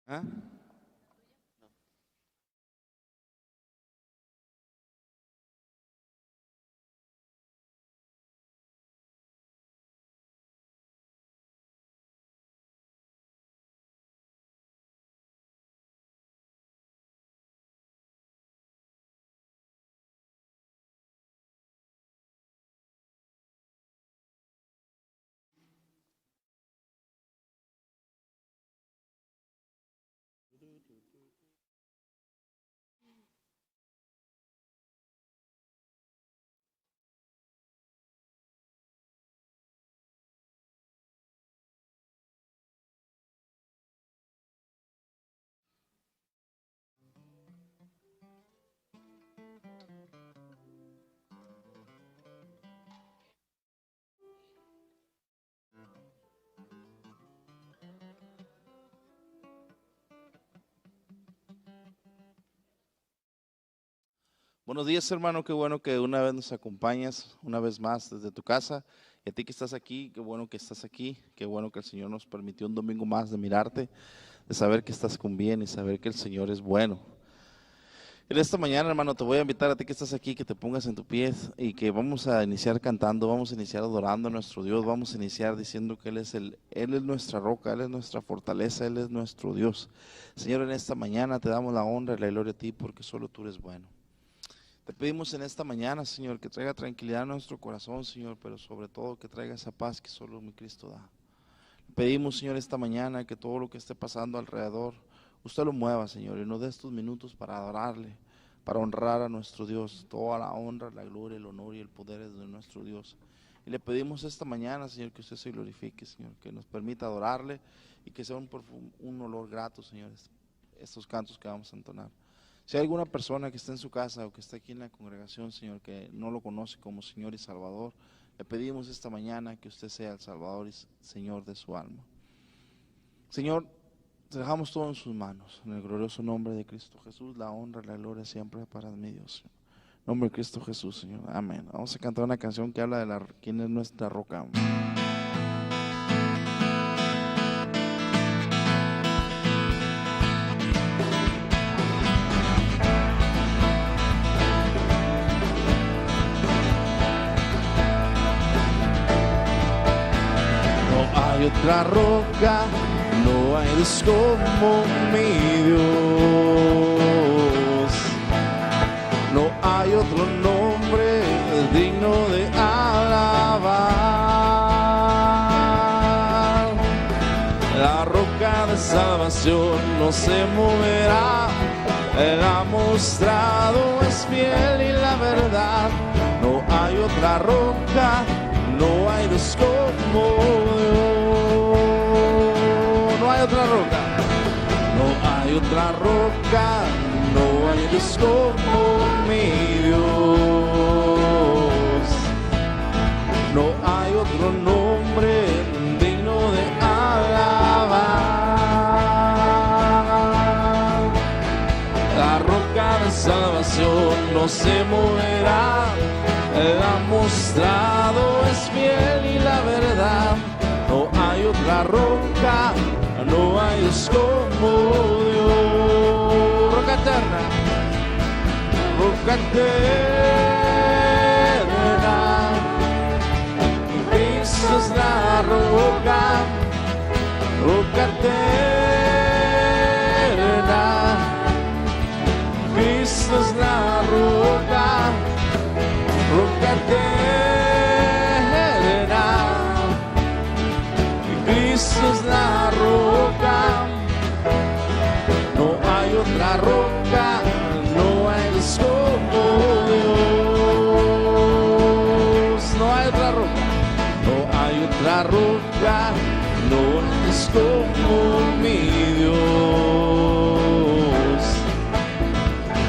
¿Ah? Buenos días, hermano, qué bueno que una vez nos acompañas, una vez más desde tu casa. Y a ti que estás aquí, qué bueno que estás aquí, qué bueno que el Señor nos permitió un domingo más de mirarte, de saber que estás con bien y saber que el Señor es bueno. En esta mañana, hermano, te voy a invitar a ti que estás aquí, que te pongas en tu pie y que vamos a iniciar cantando, vamos a iniciar adorando a nuestro Dios, vamos a iniciar diciendo que Él es nuestra roca, Él es nuestra fortaleza, Él es nuestro Dios. Señor, en esta mañana te damos la honra y la gloria a ti porque solo tú eres bueno. Te pedimos en esta mañana, Señor, que traiga tranquilidad a nuestro corazón, Señor, pero sobre todo que traiga esa paz que solo mi Cristo da. Pedimos, Señor, esta mañana que todo lo que esté pasando alrededor, usted lo mueva, Señor, y nos dé estos minutos para adorarle, para honrar a nuestro Dios. Toda la honra, la gloria, el honor y el poder es de nuestro Dios. Y le pedimos esta mañana, Señor, que usted se glorifique, Señor, que nos permita adorarle y que sea un olor grato, Señor, estos cantos que vamos a entonar. Si hay alguna persona que está en su casa o que está aquí en la congregación, Señor, que no lo conoce como Señor y Salvador, le pedimos esta mañana que usted sea el Salvador y Señor de su alma. Señor, dejamos todo en sus manos, en el glorioso nombre de Cristo Jesús, la honra y la gloria siempre para mi Dios. En nombre de Cristo Jesús, Señor. Amén. Vamos a cantar una canción que habla de quién es nuestra roca. Hay otra roca, no hay Dios como mi Dios. No hay otro nombre digno de alabar. La roca de salvación no se moverá. Él ha mostrado es fiel y la verdad. No hay otra roca, no hay Dios como Dios. No hay otra roca, no hay otra roca, no hay Dios como mi Dios. No hay otro nombre digno de alabar. La roca de salvación no se moverá. Él ha mostrado es fiel y la verdad. No hay otra roca, no hay Dios como Dios. Roca eterna, roca eterna. Cristo es la roca, roca eterna. Cristo es la roca, roca eterna. Cristo es la roca. No hay otra roca, no hay Dios como Dios. No hay otra roca, no hay otra roca, no hay Dios como mi Dios.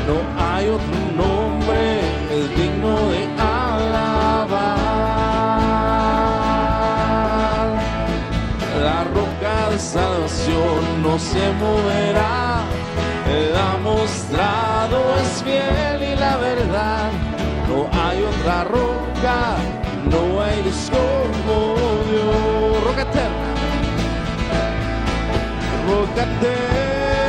No hay otro nombre digno de alabar. La roca de salvación no se moverá. Él ha mostrado es fiel y la verdad. No hay otra roca, no hay Dios como Dios. Roca eterna, roca eterna.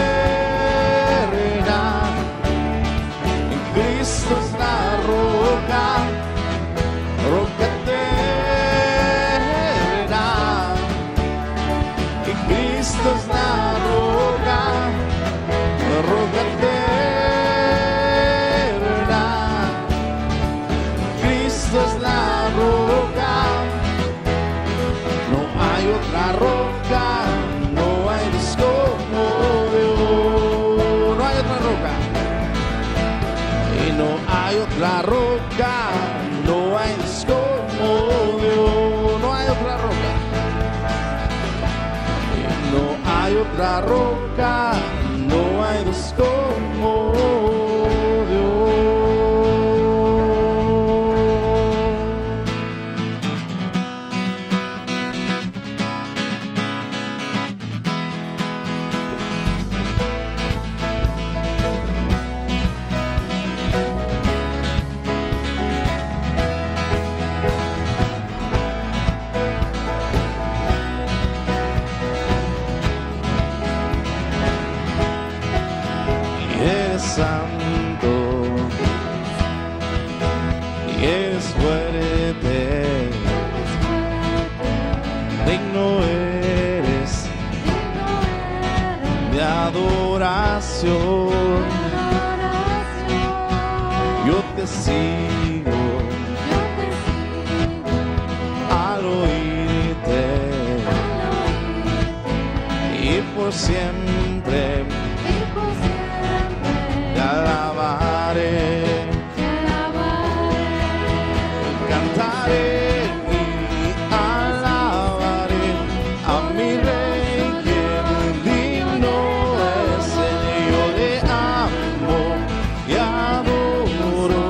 roca, no hay Dios como Dios, no hay otra roca. No hay otra roca, no hay Dios como Dios. Santo, y eres fuerte, digno eres de adoración. Yo te sigo al oírte y por siempre te alabaré, cantaré y alabaré a mi Rey, quien digno es Él. Yo le amo y adoro,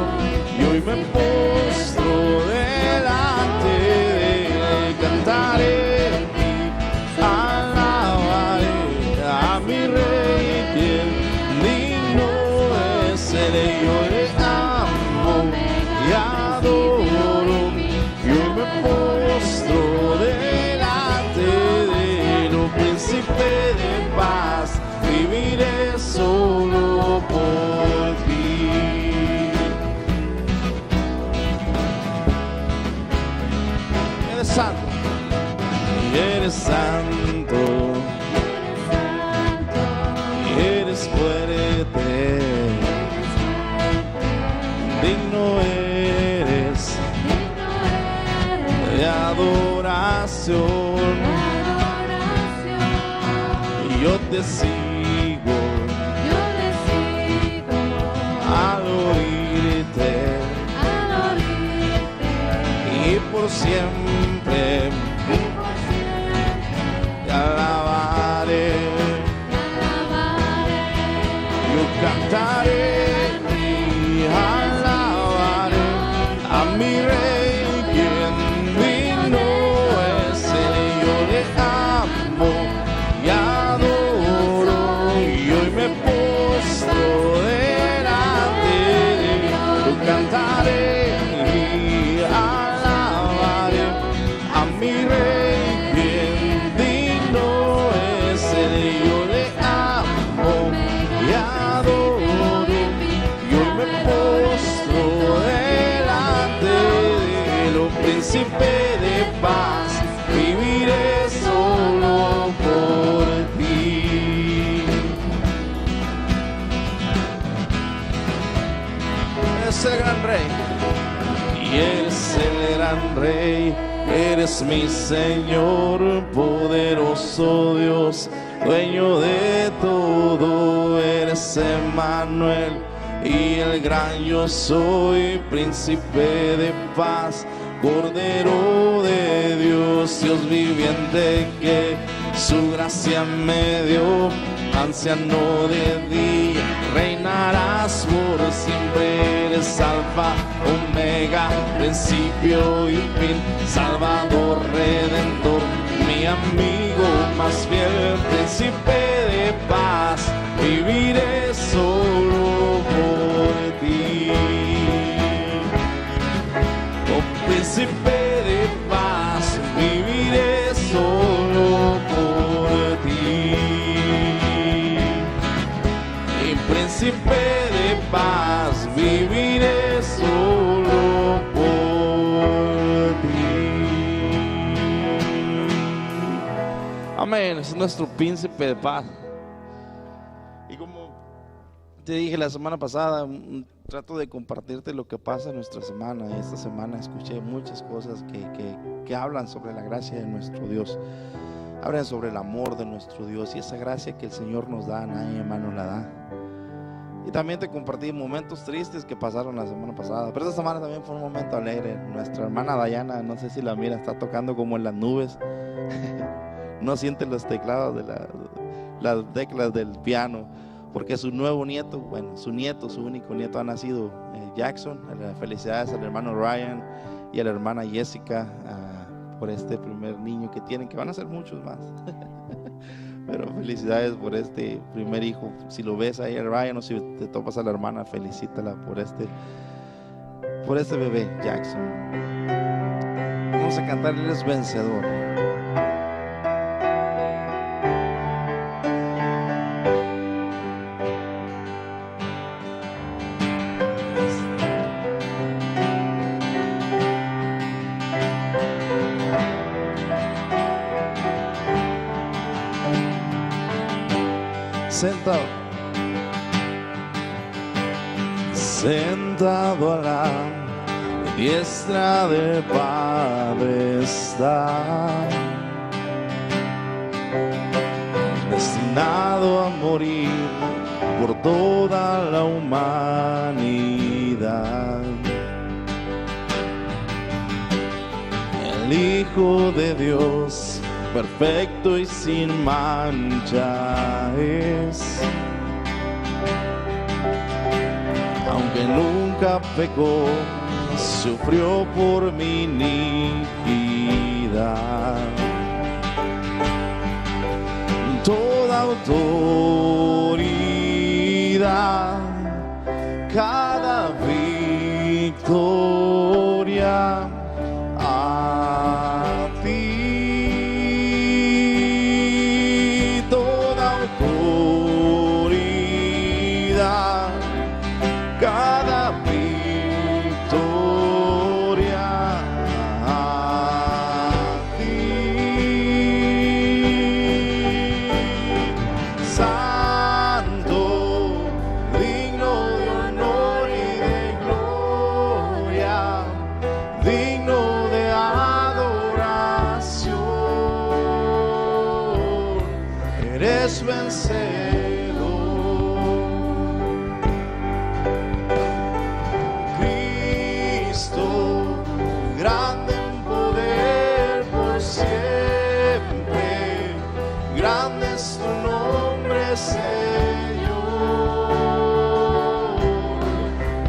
y hoy me postro delante de Él. Cantaré y alabaré a mi Rey, quien digno es Él. Yo le amo y adoro, y hoy me postro delante de Él. Oh príncipe de paz, viviré solo por ti. Eres santo, y eres santo, y eres fuerte, digno eres de adoración. Y yo te sigo al oírte y por siempre te alabaré. Yo cantaré y alabaré a mi Rey, quien digno es Él. Yo le amo y adoro, y hoy me postro delante de Él. Yo cantaré y alabaré a mi Rey, quien digno es Él. Yo le amo y adoro, y hoy me postro delante de Él. Oh príncipe de paz, viviré solo por ti. Eres el gran Rey, y eres el gran Rey. Eres mi Señor, poderoso Dios, dueño de todo. Eres Emmanuel y el gran yo soy, príncipe de paz, Cordero de Dios, Dios viviente que su gracia me dio. Anciano de día, reinarás por siempre. Eres Alfa, Omega, principio y fin, Salvador, Redentor, mi amigo más fiel, príncipe de paz, viviré solo por ti. Oh príncipe de paz, viviré solo por ti. Y príncipe de paz, viviré solo por ti. Amén. Es nuestro príncipe de paz. Y como te dije la semana pasada, trato de compartirte lo que pasa en nuestra semana. Esta semana escuché muchas cosas que hablan sobre la gracia de nuestro Dios. Hablan sobre el amor de nuestro Dios, y esa gracia que el Señor nos da, nadie más nos la da. Y también te compartí momentos tristes que pasaron la semana pasada. Pero esta semana también fue un momento alegre. Nuestra hermana Dayana, no sé si la mira, está tocando como en las nubes. No siente los teclados de las teclas del piano, porque su nuevo nieto, bueno, su único nieto ha nacido, Jackson. Felicidades al hermano Ryan y a la hermana Jessica por este primer niño que tienen, que van a ser muchos más. Pero felicidades por este primer hijo. Si lo ves ahí a Ryan o si te topas a la hermana, felicítala por este bebé, Jackson. Vamos a cantar Él es vencedor. Sentado a la diestra del Padre está, destinado a morir por toda la humanidad. El Hijo de Dios, perfecto y sin mancha es, aunque nunca pecó, sufrió por mi iniquidad. Toda autoridad, cada victoria a ti. Toda autoridad, cada victoria a ti. Santo, digno de honor y de gloria, digno de adoración, eres vencedor. Grande en poder por siempre, grande es tu nombre, Señor,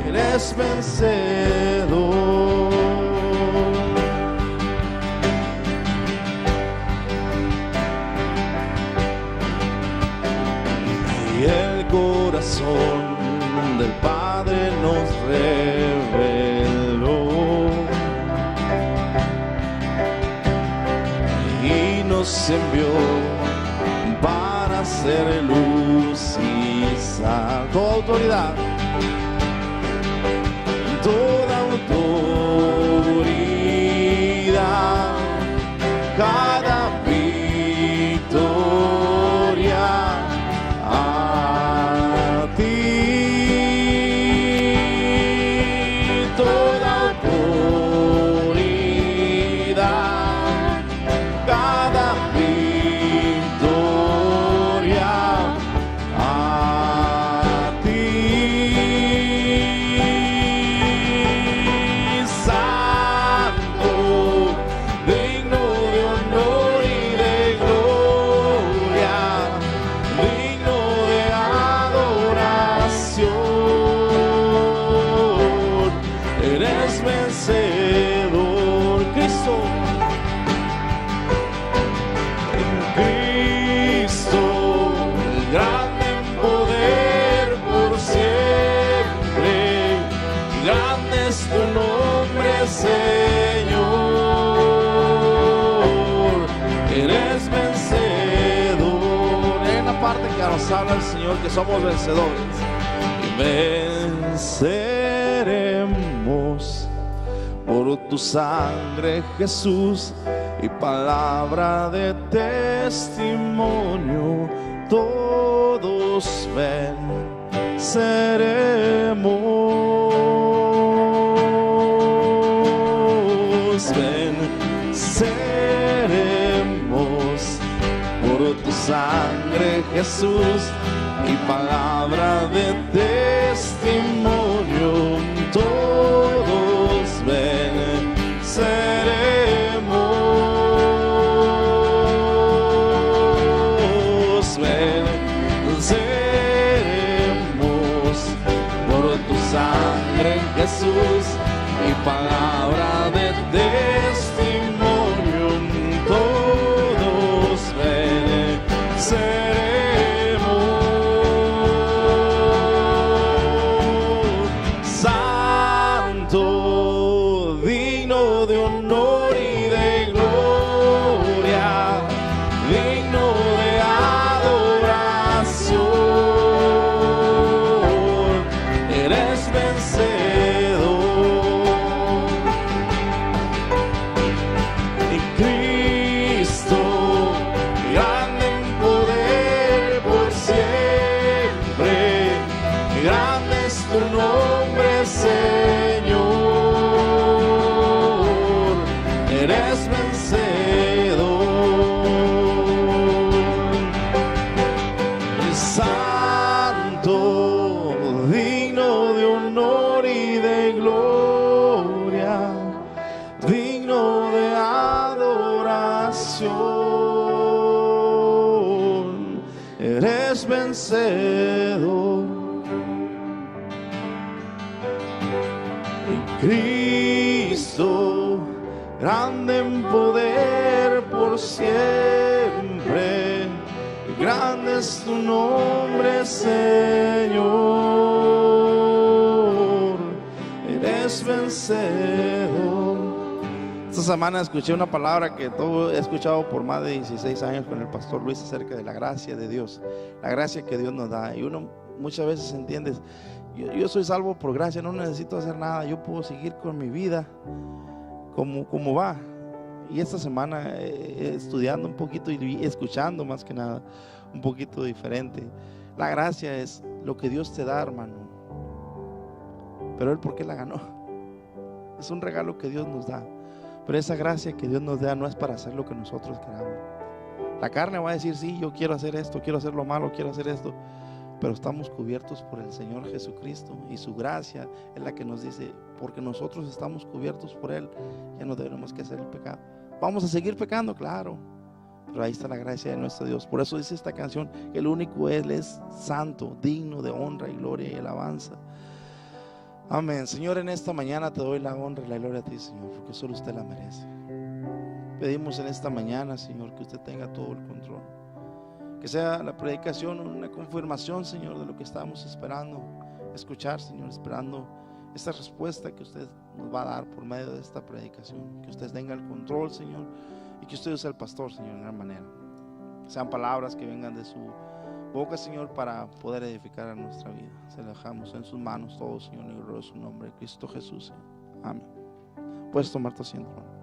eres vencedor. Y el corazón del Padre nos reveló y nos envió para ser luz y sal. Toda autoridad, toda autoridad, cada victoria a ti. Toda autoridad, cada victoria a ti. Santo, digno de honor y de gloria, digno de adoración, eres vencedor. Cristo, Cristo, grande en poder por siempre, grande es tu nombre, Señor, eres vencedor. En la parte que nos habla el Señor que somos vencedores, y venceremos por tu sangre, Jesús, y palabra de testimonio, todos venceremos por tu sangre, Jesús, y palabra de testimonio, todos venceremos por tu sangre, Jesús, y palabra de testimonio, todos venceremos. Santo, digno de honor y de gloria, digno de adoración, eres vencedor. Y Cristo, grande en poder por siempre, grande es tu nombre, Señor, eres vencedor. Santo, digno de honor y de gloria, digno de adoración, eres vencedor. Y Cristo, grande en poder por siempre, grande es tu nombre, Señor, eres vencedor. Esta semana escuché una palabra que he escuchado por más de 16 años con el pastor Luis acerca de la gracia de Dios, la gracia que Dios nos da. Y uno muchas veces entiende, yo soy salvo por gracia, no necesito hacer nada, yo puedo seguir con mi vida como va. Y esta semana estudiando un poquito y escuchando más que nada un poquito diferente. La gracia es lo que Dios te da, hermano. Pero Él, ¿por qué la ganó? Es un regalo que Dios nos da. Pero esa gracia que Dios nos da no es para hacer lo que nosotros queramos. La carne va a decir, sí, yo quiero hacer esto, quiero hacer lo malo, quiero hacer esto. Pero estamos cubiertos por el Señor Jesucristo, y su gracia es la que nos dice, porque nosotros estamos cubiertos por Él, ya no debemos que hacer el pecado. Vamos a seguir pecando, claro, pero ahí está la gracia de nuestro Dios. Por eso dice esta canción que el único Él es santo, digno de honra y gloria y alabanza. Amén. Señor, en esta mañana te doy la honra y la gloria a ti, Señor, porque solo usted la merece. Pedimos en esta mañana, Señor, que usted tenga todo el control, que sea la predicación una confirmación, Señor, de lo que estamos esperando escuchar, Señor, esperando esta respuesta que usted nos va a dar por medio de esta predicación. Que usted tenga el control, Señor, y que usted sea el pastor, Señor, en gran manera. Sean palabras que vengan de su boca, Señor, para poder edificar a nuestra vida. Se lo dejamos en sus manos todos, Señor, en el glorioso nombre de Cristo Jesús, Señor. Amén. Puedes tomar tu asiento, hermano.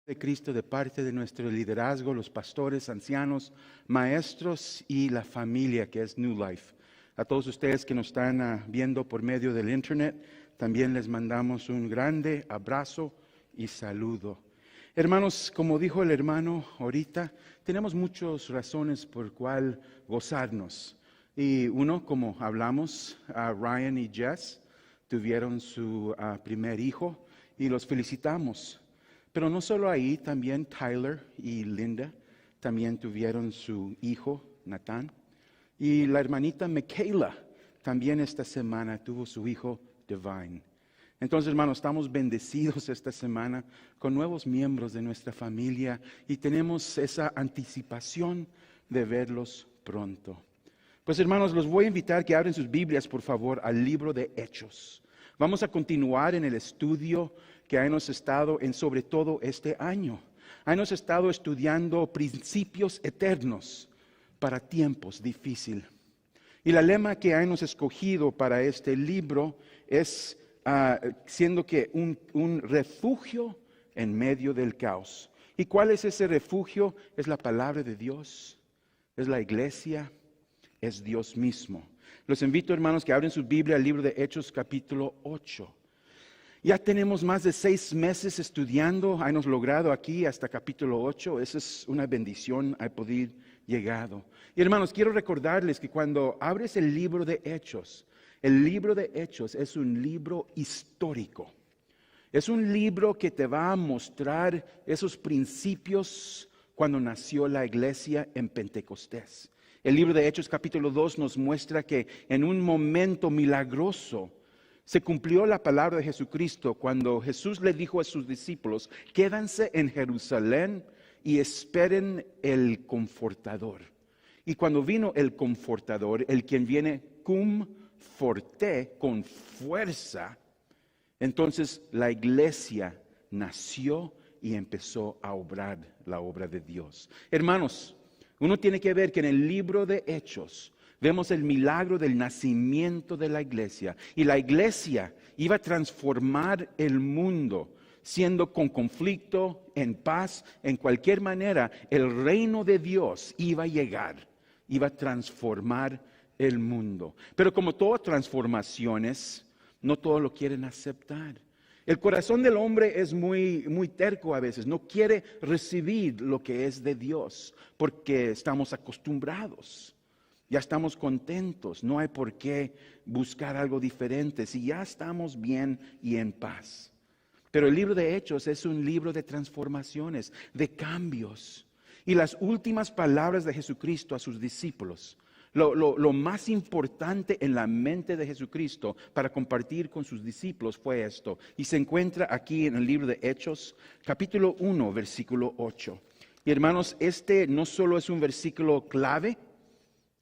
De Cristo, de parte de nuestro liderazgo, los pastores, ancianos, maestros y la familia que es New Life. A todos ustedes que nos están viendo por medio del internet, también les mandamos un grande abrazo y saludo. Hermanos, como dijo el hermano ahorita, tenemos muchas razones por cual gozarnos. Y uno, como hablamos, Ryan y Jess tuvieron su primer hijo y los felicitamos. Pero no solo ahí, también Tyler y Linda también tuvieron su hijo, Nathan. Y la hermanita Michaela también esta semana tuvo su hijo, Divine. Entonces, hermanos, estamos bendecidos esta semana con nuevos miembros de nuestra familia y tenemos esa anticipación de verlos pronto. Pues, hermanos, los voy a invitar que abren sus Biblias, por favor, al libro de Hechos. Vamos a continuar en el estudio que hemos estado en sobre todo este año. Hemos estado estudiando principios eternos para tiempos difíciles. Y la lema que hemos escogido para este libro es siendo que un refugio en medio del caos. ¿Y cuál es ese refugio? Es la palabra de Dios, es la iglesia, es Dios mismo. Los invito, hermanos, que abren su Biblia al libro de Hechos capítulo 8. Ya tenemos más de 6 meses estudiando, hemos logrado aquí hasta capítulo 8. Esa es una bendición a poder llegado. Y hermanos, quiero recordarles que cuando abres el libro de Hechos es un libro histórico. Es un libro que te va a mostrar esos principios cuando nació la iglesia en Pentecostés. El libro de Hechos capítulo 2 nos muestra que en un momento milagroso se cumplió la palabra de Jesucristo cuando Jesús le dijo a sus discípulos: quédense en Jerusalén y esperen el Confortador. Y cuando vino el Confortador, el quien viene cum forte, con fuerza, entonces la iglesia nació y empezó a obrar la obra de Dios. Hermanos, uno tiene que ver que en el libro de Hechos vemos el milagro del nacimiento de la iglesia. Y la iglesia iba a transformar el mundo, siendo con conflicto, en paz, en cualquier manera. El reino de Dios iba a llegar, iba a transformar el mundo. Pero como todas transformaciones, no todos lo quieren aceptar. El corazón del hombre es muy terco a veces, no quiere recibir lo que es de Dios, porque estamos acostumbrados, ya estamos contentos, no hay por qué buscar algo diferente, si ya estamos bien y en paz. Pero el libro de Hechos es un libro de transformaciones, de cambios, y las últimas palabras de Jesucristo a sus discípulos, lo más importante en la mente de Jesucristo para compartir con sus discípulos fue esto. Y se encuentra aquí en el libro de Hechos, capítulo 1, versículo 8. Y hermanos, este no solo es un versículo clave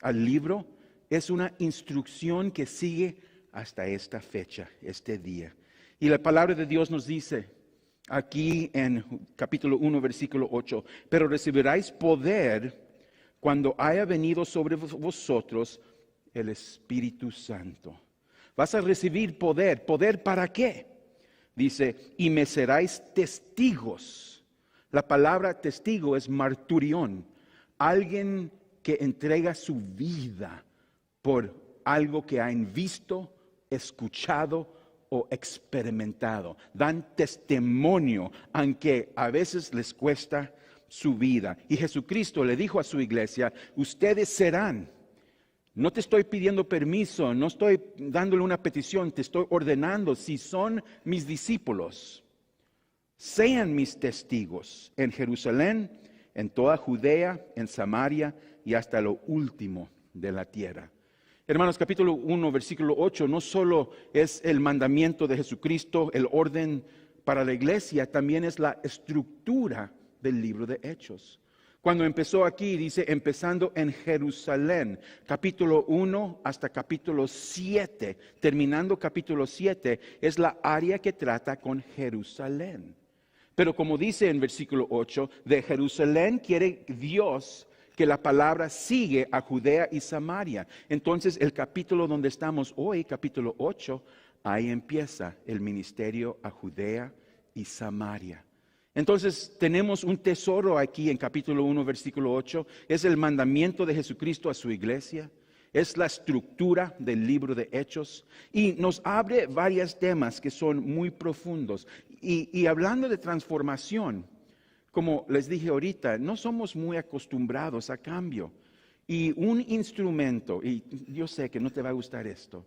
al libro, es una instrucción que sigue hasta esta fecha, este día. Y la palabra de Dios nos dice aquí en capítulo 1, versículo 8, pero recibiráis poder cuando haya venido sobre vosotros el Espíritu Santo. Vas a recibir poder. ¿Poder para qué? Dice, y me seráis testigos. La palabra testigo es marturión. Alguien que entrega su vida por algo que han visto, escuchado o experimentado. Dan testimonio, aunque a veces les cuesta su vida. Y Jesucristo le dijo a su iglesia: ustedes serán. No te estoy pidiendo permiso, no estoy dándole una petición, te estoy ordenando. Si son mis discípulos, sean mis testigos en Jerusalén, en toda Judea, en Samaria y hasta lo último de la tierra. Hermanos, capítulo 1, versículo 8, no solo es el mandamiento de Jesucristo, el orden para la iglesia, también es la estructura del libro de Hechos. Cuando empezó aquí, dice, empezando en Jerusalén, capítulo 1 hasta capítulo 7, terminando capítulo 7, es la área que trata con Jerusalén. Pero como dice en versículo 8, de Jerusalén quiere Dios que la palabra sigue a Judea y Samaria. Entonces el capítulo donde estamos hoy, capítulo 8, ahí empieza el ministerio a Judea y Samaria. Entonces tenemos un tesoro aquí en capítulo 1, versículo 8. Es el mandamiento de Jesucristo a su iglesia. Es la estructura del libro de Hechos. Y nos abre varios temas que son muy profundos. Y hablando de transformación, como les dije ahorita, no somos muy acostumbrados a cambio. Y un instrumento, y yo sé que no te va a gustar esto,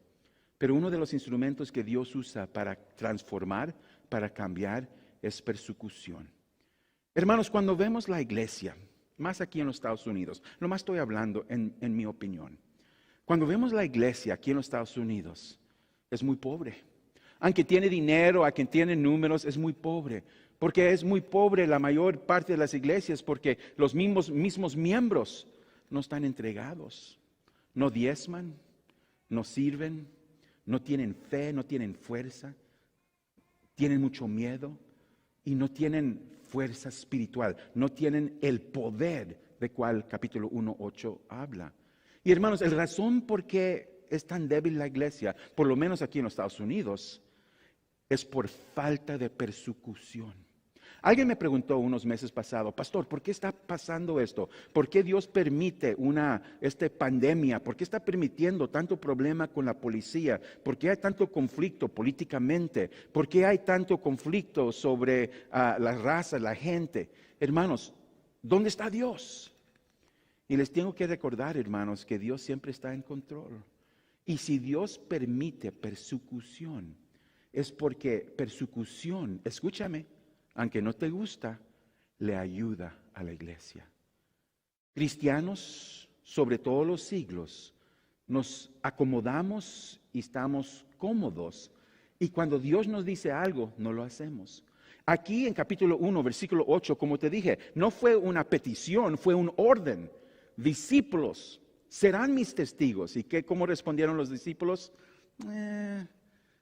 pero uno de los instrumentos que Dios usa para transformar, para cambiar, es persecución. Hermanos, cuando vemos la iglesia, más aquí en los Estados Unidos, nomás estoy hablando en mi opinión. Cuando vemos la iglesia aquí en los Estados Unidos, es muy pobre. Aunque tiene dinero, a quien tiene números, es muy pobre. Porque es muy pobre la mayor parte de las iglesias, porque los mismos miembros no están entregados, no diezman, no sirven, no tienen fe, no tienen fuerza, tienen mucho miedo y no tienen fuerza espiritual, no tienen el poder de cual capítulo 1:8 habla. Y hermanos, la razón por qué es tan débil la iglesia, por lo menos aquí en los Estados Unidos, es por falta de persecución. Alguien me preguntó unos meses pasados, pastor, ¿por qué está pasando esto? ¿Por qué Dios permite esta pandemia? ¿Por qué está permitiendo tanto problema con la policía? ¿Por qué hay tanto conflicto políticamente? ¿Por qué hay tanto conflicto sobre la raza, la gente? Hermanos, ¿dónde está Dios? Y les tengo que recordar, hermanos, que Dios siempre está en control. Y si Dios permite persecución, es porque persecución, escúchame, aunque no te gusta, le ayuda a la iglesia. Cristianos, sobre todos los siglos, nos acomodamos y estamos cómodos. Y cuando Dios nos dice algo, no lo hacemos. Aquí en capítulo 1, versículo 8, como te dije, no fue una petición, fue un orden. Discípulos serán mis testigos. ¿Y cómo respondieron los discípulos?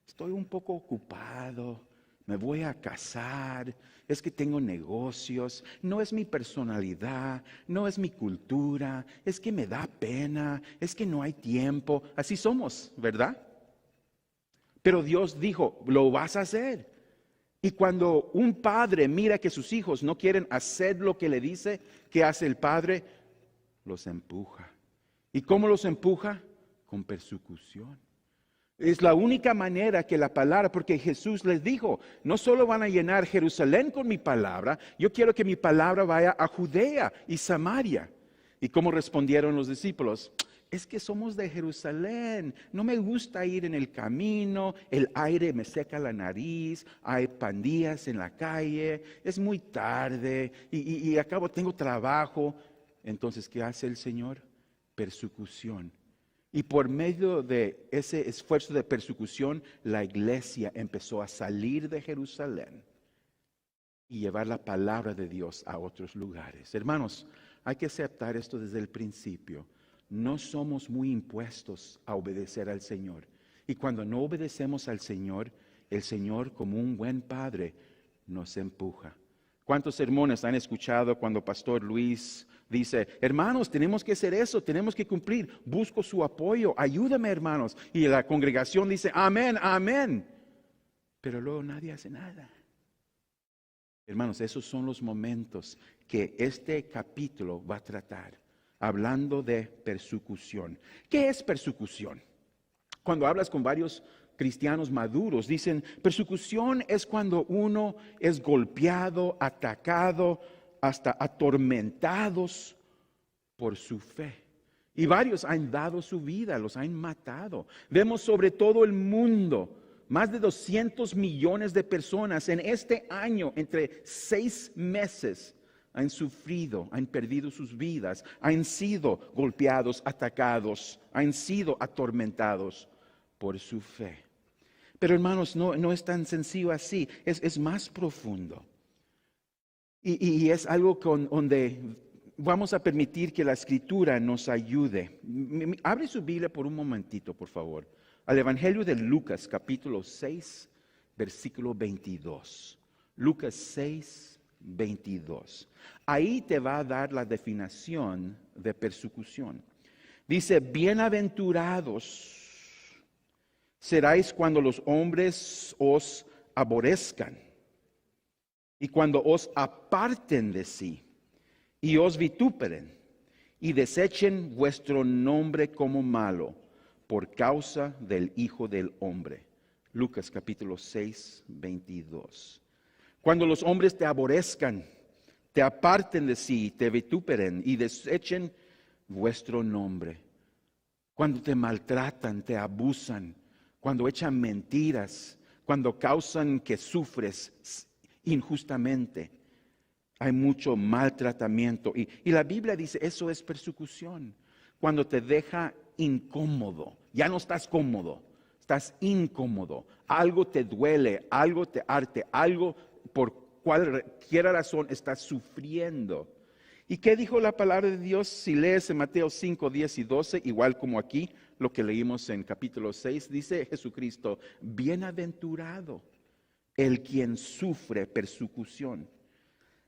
Estoy un poco ocupado, me voy a casar, es que tengo negocios, no es mi personalidad, no es mi cultura, es que me da pena, es que no hay tiempo. Así somos, ¿verdad? Pero Dios dijo, lo vas a hacer. Y cuando un padre mira que sus hijos no quieren hacer lo que le dice, ¿qué hace el padre? Los empuja. ¿Y cómo los empuja? Con persecución. Es la única manera que la palabra, porque Jesús les dijo, no solo van a llenar Jerusalén con mi palabra, yo quiero que mi palabra vaya a Judea y Samaria. ¿Y cómo respondieron los discípulos? Es que somos de Jerusalén, no me gusta ir en el camino, el aire me seca la nariz, hay pandillas en la calle, es muy tarde y acabo, tengo trabajo. Entonces, ¿qué hace el Señor? Persecución. Y por medio de ese esfuerzo de persecución, la iglesia empezó a salir de Jerusalén y llevar la palabra de Dios a otros lugares. Hermanos, hay que aceptar esto desde el principio. No somos muy impuestos a obedecer al Señor. Y cuando no obedecemos al Señor, el Señor, como un buen padre, nos empuja. ¿Cuántos sermones han escuchado cuando Pastor Luis dice, hermanos, tenemos que hacer eso, tenemos que cumplir, busco su apoyo, ayúdame, hermanos? Y la congregación dice, amén, amén. Pero luego nadie hace nada. Hermanos, esos son los momentos que este capítulo va a tratar, hablando de persecución. ¿Qué es persecución? Cuando hablas con varios cristianos maduros, dicen, persecución es cuando uno es golpeado, atacado, hasta atormentados por su fe. Y varios han dado su vida, los han matado. Vemos sobre todo el mundo, más de 200 millones de personas en este año, entre 6 meses, han sufrido, han perdido sus vidas, han sido golpeados, atacados, han sido atormentados por su fe. Pero hermanos, no es tan sencillo así, es más profundo. Y es algo donde vamos a permitir que la Escritura nos ayude. Abre su Biblia por un momentito, por favor, al Evangelio de Lucas, capítulo 6, versículo 22. Lucas 6, 22. Ahí te va a dar la definición de persecución. Dice, bienaventurados seráis cuando los hombres os aborrezcan y cuando os aparten de sí y os vituperen y desechen vuestro nombre como malo por causa del Hijo del Hombre. Lucas capítulo 6, 22. Cuando los hombres te aborrezcan, te aparten de sí, te vituperen y desechen vuestro nombre. Cuando te maltratan, te abusan, cuando echan mentiras, cuando causan que sufres injustamente, hay mucho maltratamiento. Y la Biblia dice, eso es persecución. Cuando te deja incómodo, ya no estás cómodo, estás incómodo. Algo te duele, algo te arte, algo por cualquier razón estás sufriendo. ¿Y qué dijo la palabra de Dios? Si lees en Mateo 5, 10 y 12, igual como aquí, lo que leímos en capítulo 6, dice Jesucristo, bienaventurado el quien sufre persecución.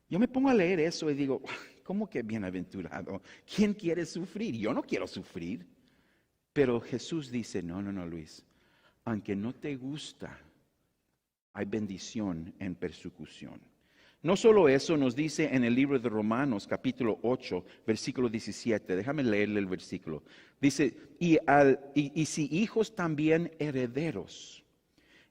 Yo me pongo a leer eso y digo, ¿cómo que bienaventurado? ¿Quién quiere sufrir? Yo no quiero sufrir. Pero Jesús dice, no, Luis, aunque no te gusta, hay bendición en persecución. No solo eso, nos dice en el libro de Romanos, capítulo 8, versículo 17. Déjame leerle el versículo. Dice, y si hijos también herederos,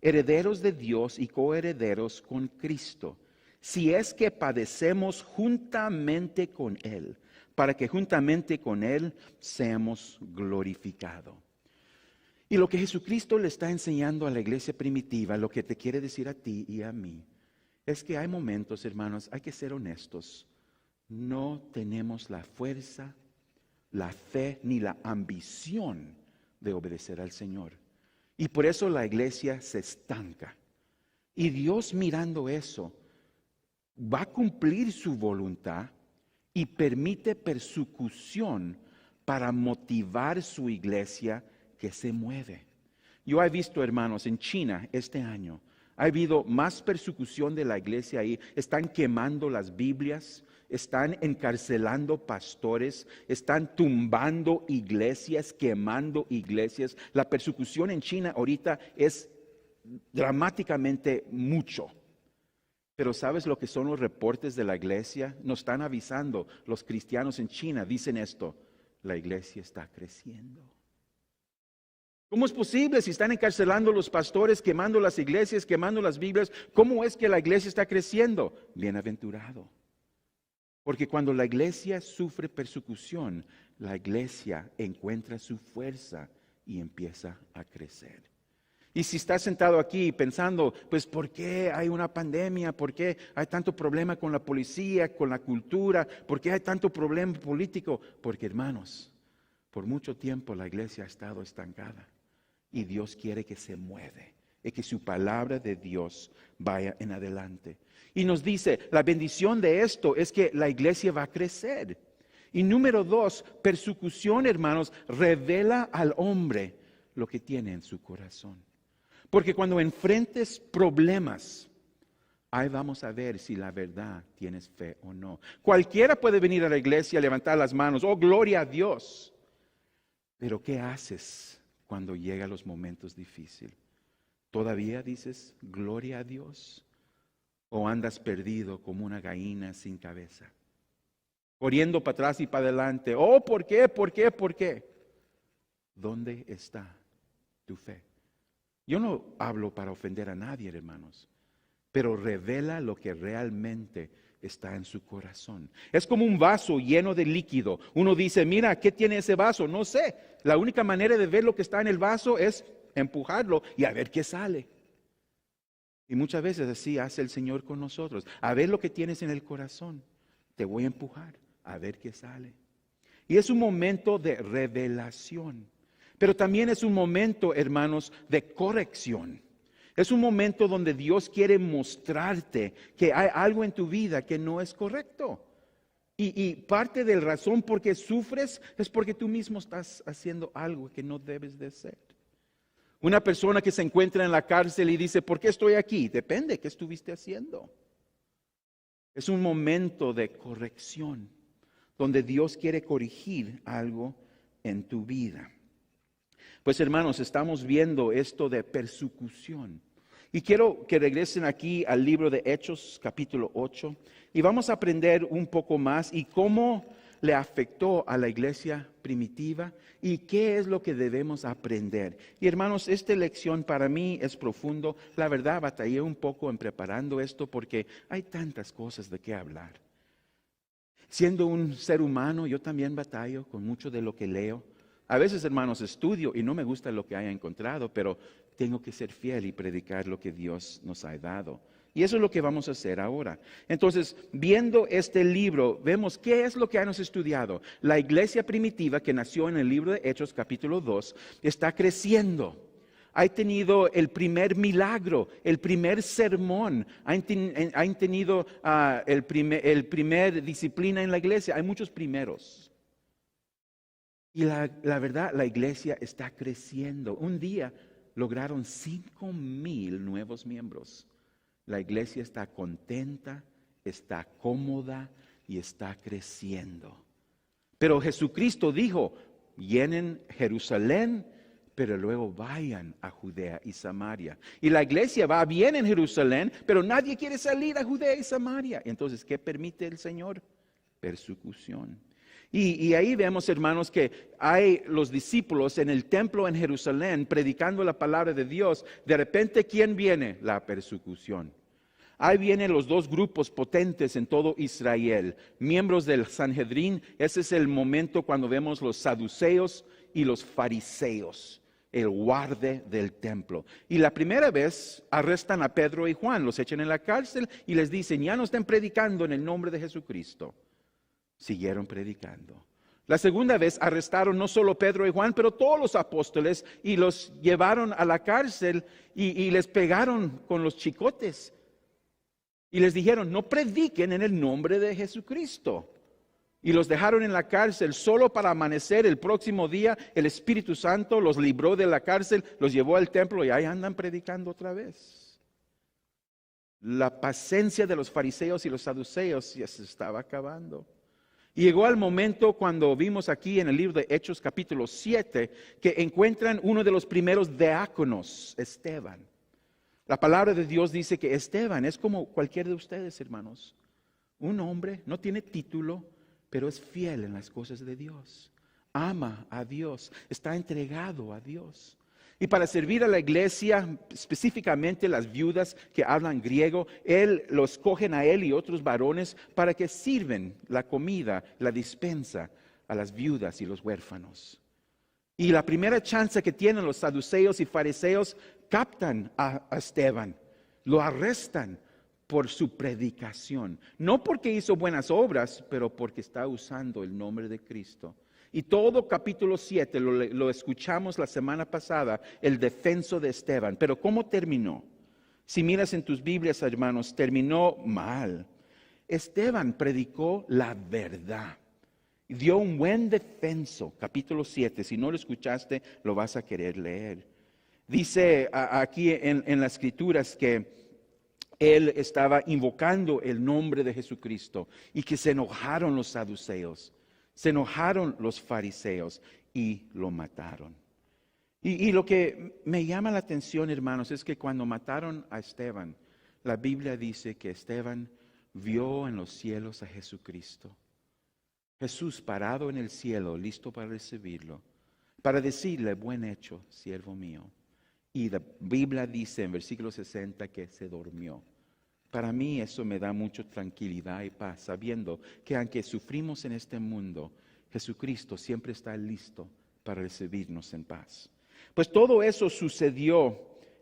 herederos de Dios y coherederos con Cristo, si es que padecemos juntamente con Él, para que juntamente con Él seamos glorificados. Y lo que Jesucristo le está enseñando a la iglesia primitiva, lo que te quiere decir a ti y a mí, es que hay momentos, hermanos, hay que ser honestos. No tenemos la fuerza, la fe ni la ambición de obedecer al Señor. Y por eso la iglesia se estanca. Y Dios, mirando eso, va a cumplir su voluntad y permite persecución para motivar su iglesia que se mueve. Yo he visto, hermanos, en China este año, ha habido más persecución de la iglesia ahí. Están quemando las Biblias, están encarcelando pastores, están tumbando iglesias, quemando iglesias. La persecución en China ahorita es dramáticamente mucho. Pero ¿sabes lo que son los reportes de la iglesia? Nos están avisando, los cristianos en China dicen esto: la iglesia está creciendo. ¿Cómo es posible si están encarcelando a los pastores, quemando las iglesias, quemando las Biblias? ¿Cómo es que la iglesia está creciendo? Bienaventurado. Porque cuando la iglesia sufre persecución, la iglesia encuentra su fuerza y empieza a crecer. Y si estás sentado aquí pensando, pues ¿por qué hay una pandemia? ¿Por qué hay tanto problema con la policía, con la cultura? ¿Por qué hay tanto problema político? Porque, hermanos, por mucho tiempo la iglesia ha estado estancada. Y Dios quiere que se mueve y que su palabra de Dios vaya en adelante. Y nos dice, la bendición de esto es que la iglesia va a crecer. Y número 2, persecución, hermanos, revela al hombre lo que tiene en su corazón. Porque cuando enfrentes problemas, ahí vamos a ver si la verdad tienes fe o no. Cualquiera puede venir a la iglesia, levantar las manos, oh, gloria a Dios. Pero ¿qué haces cuando llegan los momentos difíciles? ¿Todavía dices gloria a Dios? ¿O andas perdido como una gallina sin cabeza? Corriendo para atrás y para adelante. Oh, ¿por qué? ¿Por qué? ¿Por qué? ¿Dónde está tu fe? Yo no hablo para ofender a nadie, hermanos, pero revela lo que realmente está en su corazón. Es como un vaso lleno de líquido. Uno dice, mira, ¿qué tiene ese vaso? No sé. La única manera de ver lo que está en el vaso es empujarlo y a ver qué sale. Y muchas veces así hace el Señor con nosotros. A ver lo que tienes en el corazón. Te voy a empujar a ver qué sale. Y es un momento de revelación. Pero también es un momento, hermanos, de corrección. Es un momento donde Dios quiere mostrarte que hay algo en tu vida que no es correcto. Y parte de la razón por qué sufres es porque tú mismo estás haciendo algo que no debes de hacer. Una persona que se encuentra en la cárcel y dice, ¿por qué estoy aquí? Depende, ¿qué estuviste haciendo? Es un momento de corrección, donde Dios quiere corregir algo en tu vida. Pues hermanos, estamos viendo esto de persecución. Y quiero que regresen aquí al libro de Hechos, capítulo 8, y vamos a aprender un poco más y cómo le afectó a la iglesia primitiva y qué es lo que debemos aprender. Y hermanos, esta lección para mí es profundo. La verdad, batallé un poco en preparando esto porque hay tantas cosas de qué hablar. Siendo un ser humano, yo también batallo con mucho de lo que leo. A veces, hermanos, estudio y no me gusta lo que haya encontrado, pero tengo que ser fiel y predicar lo que Dios nos ha dado. Y eso es lo que vamos a hacer ahora. Entonces, viendo este libro, vemos qué es lo que hemos estudiado. La iglesia primitiva que nació en el libro de Hechos, capítulo 2, está creciendo. Ha tenido el primer milagro, el primer sermón, han tenido el primer disciplina en la iglesia. Hay muchos primeros. Y la verdad, la iglesia está creciendo. Un día lograron 5,000 nuevos miembros. La iglesia está contenta, está cómoda y está creciendo. Pero Jesucristo dijo, llenen Jerusalén, pero luego vayan a Judea y Samaria. Y la iglesia va bien en Jerusalén, pero nadie quiere salir a Judea y Samaria. Entonces, ¿qué permite el Señor? Persecución. Y ahí vemos, hermanos, que hay los discípulos en el templo en Jerusalén predicando la palabra de Dios. De repente, ¿quién viene? La persecución. Ahí vienen los dos grupos potentes en todo Israel, miembros del Sanhedrín. Ese es el momento cuando vemos los saduceos y los fariseos, el guarde del templo. Y la primera vez arrestan a Pedro y Juan, los echan en la cárcel y les dicen, ya no estén predicando en el nombre de Jesucristo. Siguieron predicando. La segunda vez arrestaron no solo Pedro y Juan, pero todos los apóstoles y los llevaron a la cárcel y les pegaron con los chicotes. Y les dijeron, no prediquen en el nombre de Jesucristo. Y los dejaron en la cárcel solo para amanecer. El próximo día el Espíritu Santo los libró de la cárcel, los llevó al templo y ahí andan predicando otra vez. La paciencia de los fariseos y los saduceos ya se estaba acabando. Y llegó al momento cuando vimos aquí en el libro de Hechos capítulo 7 que encuentran uno de los primeros diáconos, Esteban. La palabra de Dios dice que Esteban es como cualquiera de ustedes, hermanos. Un hombre, no tiene título, pero es fiel en las cosas de Dios. Ama a Dios, está entregado a Dios. Y para servir a la iglesia, específicamente las viudas que hablan griego, lo escogen a él y otros varones para que sirven la comida, la despensa a las viudas y los huérfanos. Y la primera chance que tienen los saduceos y fariseos, captan a Esteban, lo arrestan por su predicación. No porque hizo buenas obras, pero porque está usando el nombre de Cristo. Y todo capítulo 7 lo escuchamos la semana pasada, el defenso de Esteban. Pero ¿cómo terminó? Si miras en tus Biblias, hermanos, terminó mal. Esteban predicó la verdad. Dio un buen defenso, capítulo 7. Si no lo escuchaste, lo vas a querer leer. Dice aquí en las Escrituras que él estaba invocando el nombre de Jesucristo y que se enojaron los saduceos. Se enojaron los fariseos y lo mataron. Y lo que me llama la atención, hermanos, es que cuando mataron a Esteban, la Biblia dice que Esteban vio en los cielos a Jesucristo. Jesús parado en el cielo, listo para recibirlo, para decirle, buen hecho, siervo mío. Y la Biblia dice en versículo 60 que se durmió. Para mí eso me da mucha tranquilidad y paz, sabiendo que aunque sufrimos en este mundo, Jesucristo siempre está listo para recibirnos en paz. Pues todo eso sucedió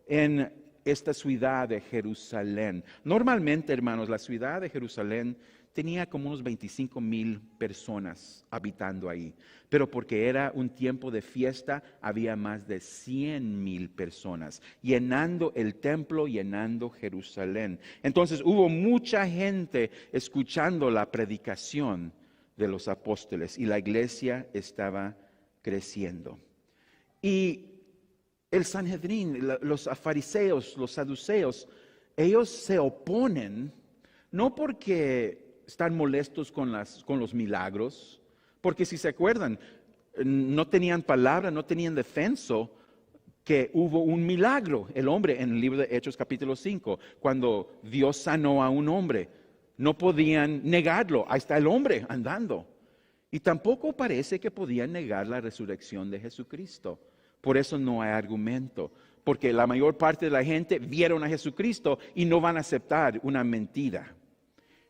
en esta ciudad de Jerusalén. Normalmente, hermanos, la ciudad de Jerusalén tenía como unos 25,000 personas habitando ahí. Pero porque era un tiempo de fiesta, había más de 100,000 personas, llenando el templo, llenando Jerusalén. Entonces hubo mucha gente escuchando la predicación de los apóstoles y la iglesia estaba creciendo. Y el Sanhedrín, los fariseos, los saduceos, ellos se oponen, no porque están molestos con los milagros, porque si se acuerdan, no tenían palabra, no tenían defensa que hubo un milagro. El hombre en el libro de Hechos capítulo 5, cuando Dios sanó a un hombre, no podían negarlo, ahí está el hombre andando. Y tampoco parece que podían negar la resurrección de Jesucristo. Por eso no hay argumento, porque la mayor parte de la gente vieron a Jesucristo y no van a aceptar una mentira.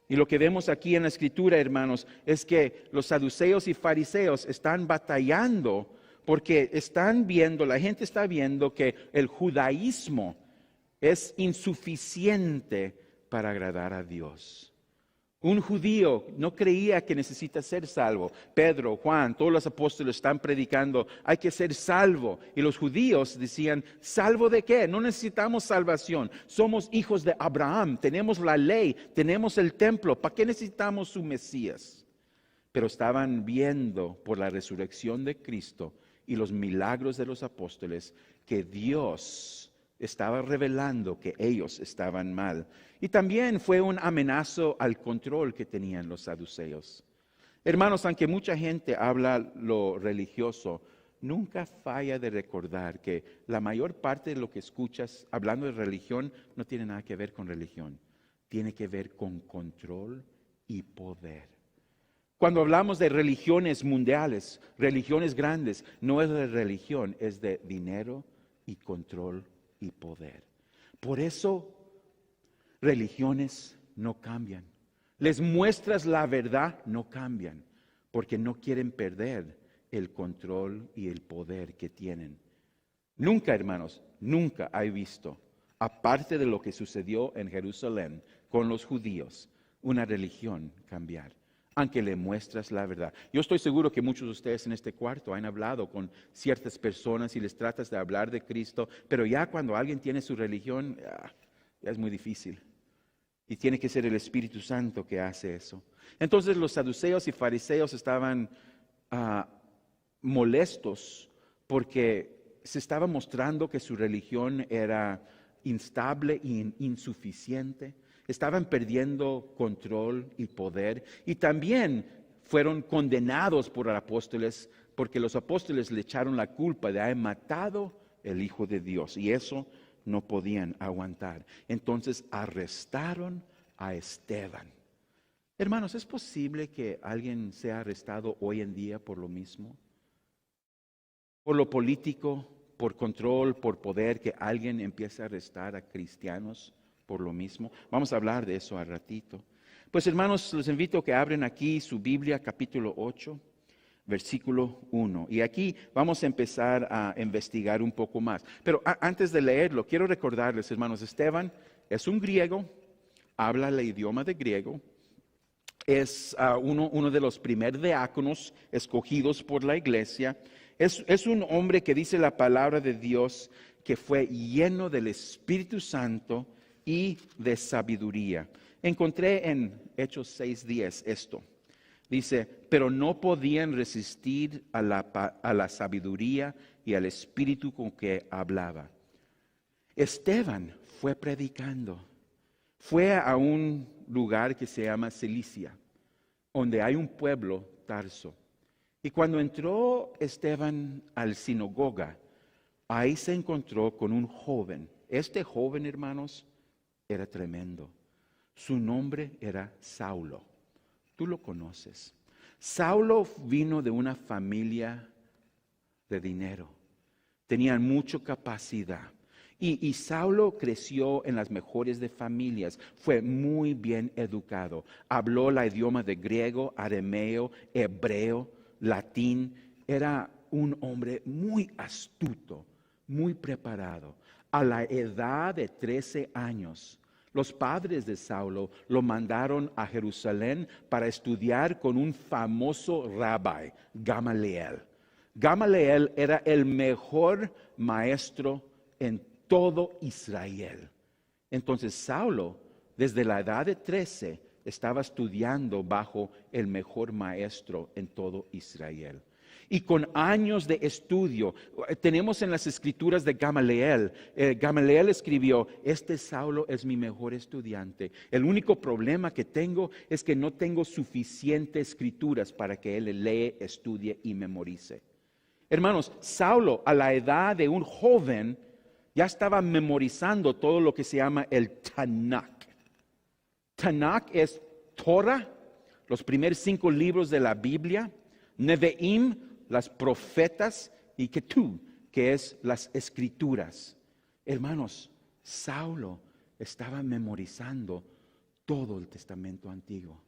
Y lo que vemos aquí en la Escritura, hermanos, es que los saduceos y fariseos están batallando porque están viendo, la gente está viendo que el judaísmo es insuficiente para agradar a Dios. Un judío no creía que necesita ser salvo. Pedro, Juan, todos los apóstoles están predicando, hay que ser salvo. Y los judíos decían, ¿salvo de qué? No necesitamos salvación. Somos hijos de Abraham, tenemos la ley, tenemos el templo. ¿Para qué necesitamos su Mesías? Pero estaban viendo por la resurrección de Cristo y los milagros de los apóstoles que Dios estaba revelando que ellos estaban mal. Y también fue un amenazo al control que tenían los saduceos. Hermanos, aunque mucha gente habla lo religioso, nunca falla de recordar que la mayor parte de lo que escuchas hablando de religión no tiene nada que ver con religión. Tiene que ver con control y poder. Cuando hablamos de religiones mundiales, religiones grandes, no es de religión, es de dinero y control y poder. Por eso, religiones no cambian. Les muestras la verdad, no cambian, porque no quieren perder el control y el poder que tienen. Nunca, hermanos, nunca he visto, aparte de lo que sucedió en Jerusalén con los judíos, una religión cambiar, aunque le muestras la verdad. Yo estoy seguro que muchos de ustedes en este cuarto han hablado con ciertas personas y les tratas de hablar de Cristo, pero ya cuando alguien tiene su religión, ya es muy difícil. Y tiene que ser el Espíritu Santo que hace eso. Entonces los saduceos y fariseos estaban molestos porque se estaba mostrando que su religión era instable e insuficiente. Estaban perdiendo control y poder. Y también fueron condenados por los apóstoles porque los apóstoles le echaron la culpa de haber matado el Hijo de Dios. Y eso no podían aguantar. Entonces arrestaron a Esteban. Hermanos, ¿es posible que alguien sea arrestado hoy en día por lo mismo? Por lo político, por control, por poder, que alguien empiece a arrestar a cristianos por lo mismo. Vamos a hablar de eso al ratito. Pues hermanos, les invito a que abren aquí su Biblia, capítulo 8. Versículo 1. Y aquí vamos a empezar a investigar un poco más. Pero antes de leerlo, quiero recordarles, hermanos, Esteban es un griego, habla el idioma de griego, es uno de los primeros diáconos escogidos por la iglesia. Es un hombre que dice la palabra de Dios que fue lleno del Espíritu Santo y de sabiduría. Encontré en Hechos 6:10 esto. Dice, pero no podían resistir a la sabiduría y al espíritu con que hablaba. Esteban fue predicando. Fue a un lugar que se llama Cilicia, donde hay un pueblo, Tarso. Y cuando entró Esteban al sinagoga, ahí se encontró con un joven. Este joven, hermanos, era tremendo. Su nombre era Saulo. Tú lo conoces. Saulo vino de una familia de dinero. Tenían mucha capacidad. Y Saulo creció en las mejores de familias. Fue muy bien educado. Habló el idioma de griego, arameo, hebreo, latín. Era un hombre muy astuto, muy preparado. A la edad de 13 años, los padres de Saulo lo mandaron a Jerusalén para estudiar con un famoso rabí, Gamaliel. Gamaliel era el mejor maestro en todo Israel. Entonces Saulo, desde la edad de 13, estaba estudiando bajo el mejor maestro en todo Israel. Y con años de estudio, tenemos en las escrituras de Gamaliel, Gamaliel escribió, este Saulo es mi mejor estudiante. El único problema que tengo es que no tengo suficientes escrituras para que él lee, estudie y memorice. Hermanos, Saulo a la edad de un joven ya estaba memorizando todo lo que se llama el Tanakh. Tanakh es Torah, los primeros 5 libros de la Biblia, Nevi'im, las profetas, y Ketub, que es las escrituras. Hermanos, Saulo estaba memorizando todo el Testamento Antiguo.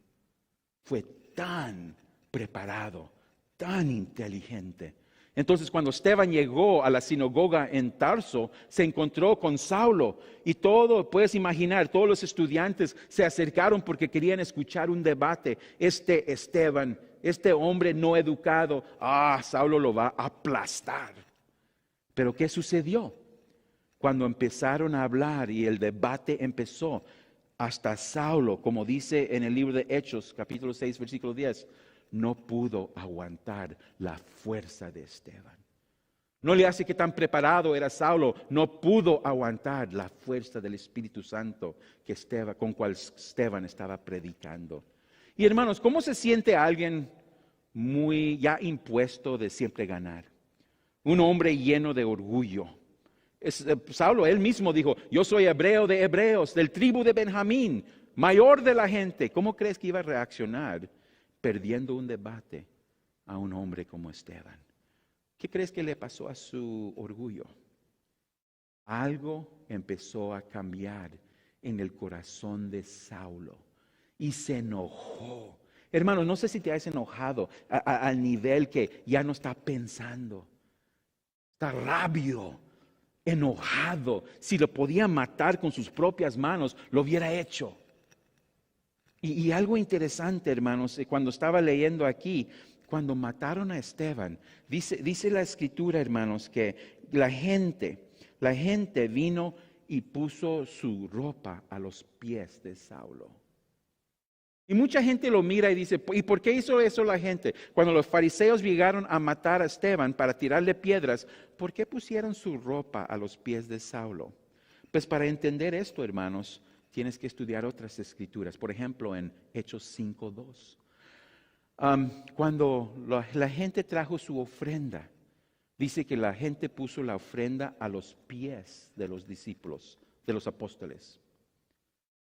Fue tan preparado, tan inteligente. Entonces, cuando Esteban llegó a la sinagoga en Tarso, se encontró con Saulo y puedes imaginar, todos los estudiantes se acercaron porque querían escuchar un debate. Esteban, este hombre no educado, Saulo lo va a aplastar. Pero ¿qué sucedió? Cuando empezaron a hablar y el debate empezó, hasta Saulo, como dice en el libro de Hechos, capítulo 6, versículo 10, no pudo aguantar la fuerza de Esteban. No le hace que tan preparado era Saulo, no pudo aguantar la fuerza del Espíritu Santo con cual Esteban estaba predicando. Y hermanos, ¿cómo se siente alguien muy ya impuesto de siempre ganar? un hombre lleno de orgullo. Saulo, él mismo dijo, yo soy hebreo de hebreos, del tribu de Benjamín, mayor de la gente. ¿Cómo crees que iba a reaccionar perdiendo un debate a un hombre como Esteban? ¿Qué crees que le pasó a su orgullo? Algo empezó a cambiar en el corazón de Saulo y se enojó. Hermano, no sé si te has enojado al nivel que ya no está pensando. Está rabio, enojado. Si lo podía matar con sus propias manos, lo hubiera hecho. Y algo interesante, hermanos, cuando estaba leyendo aquí, cuando mataron a Esteban, dice la escritura, hermanos, que la gente vino y puso su ropa a los pies de Saulo. Y mucha gente lo mira y dice, ¿y por qué hizo eso la gente? Cuando los fariseos llegaron a matar a Esteban para tirarle piedras, ¿por qué pusieron su ropa a los pies de Saulo? Pues para entender esto, hermanos, tienes que estudiar otras escrituras. Por ejemplo, en Hechos 5:2. Cuando la gente trajo su ofrenda, dice que la gente puso la ofrenda a los pies de los discípulos, de los apóstoles.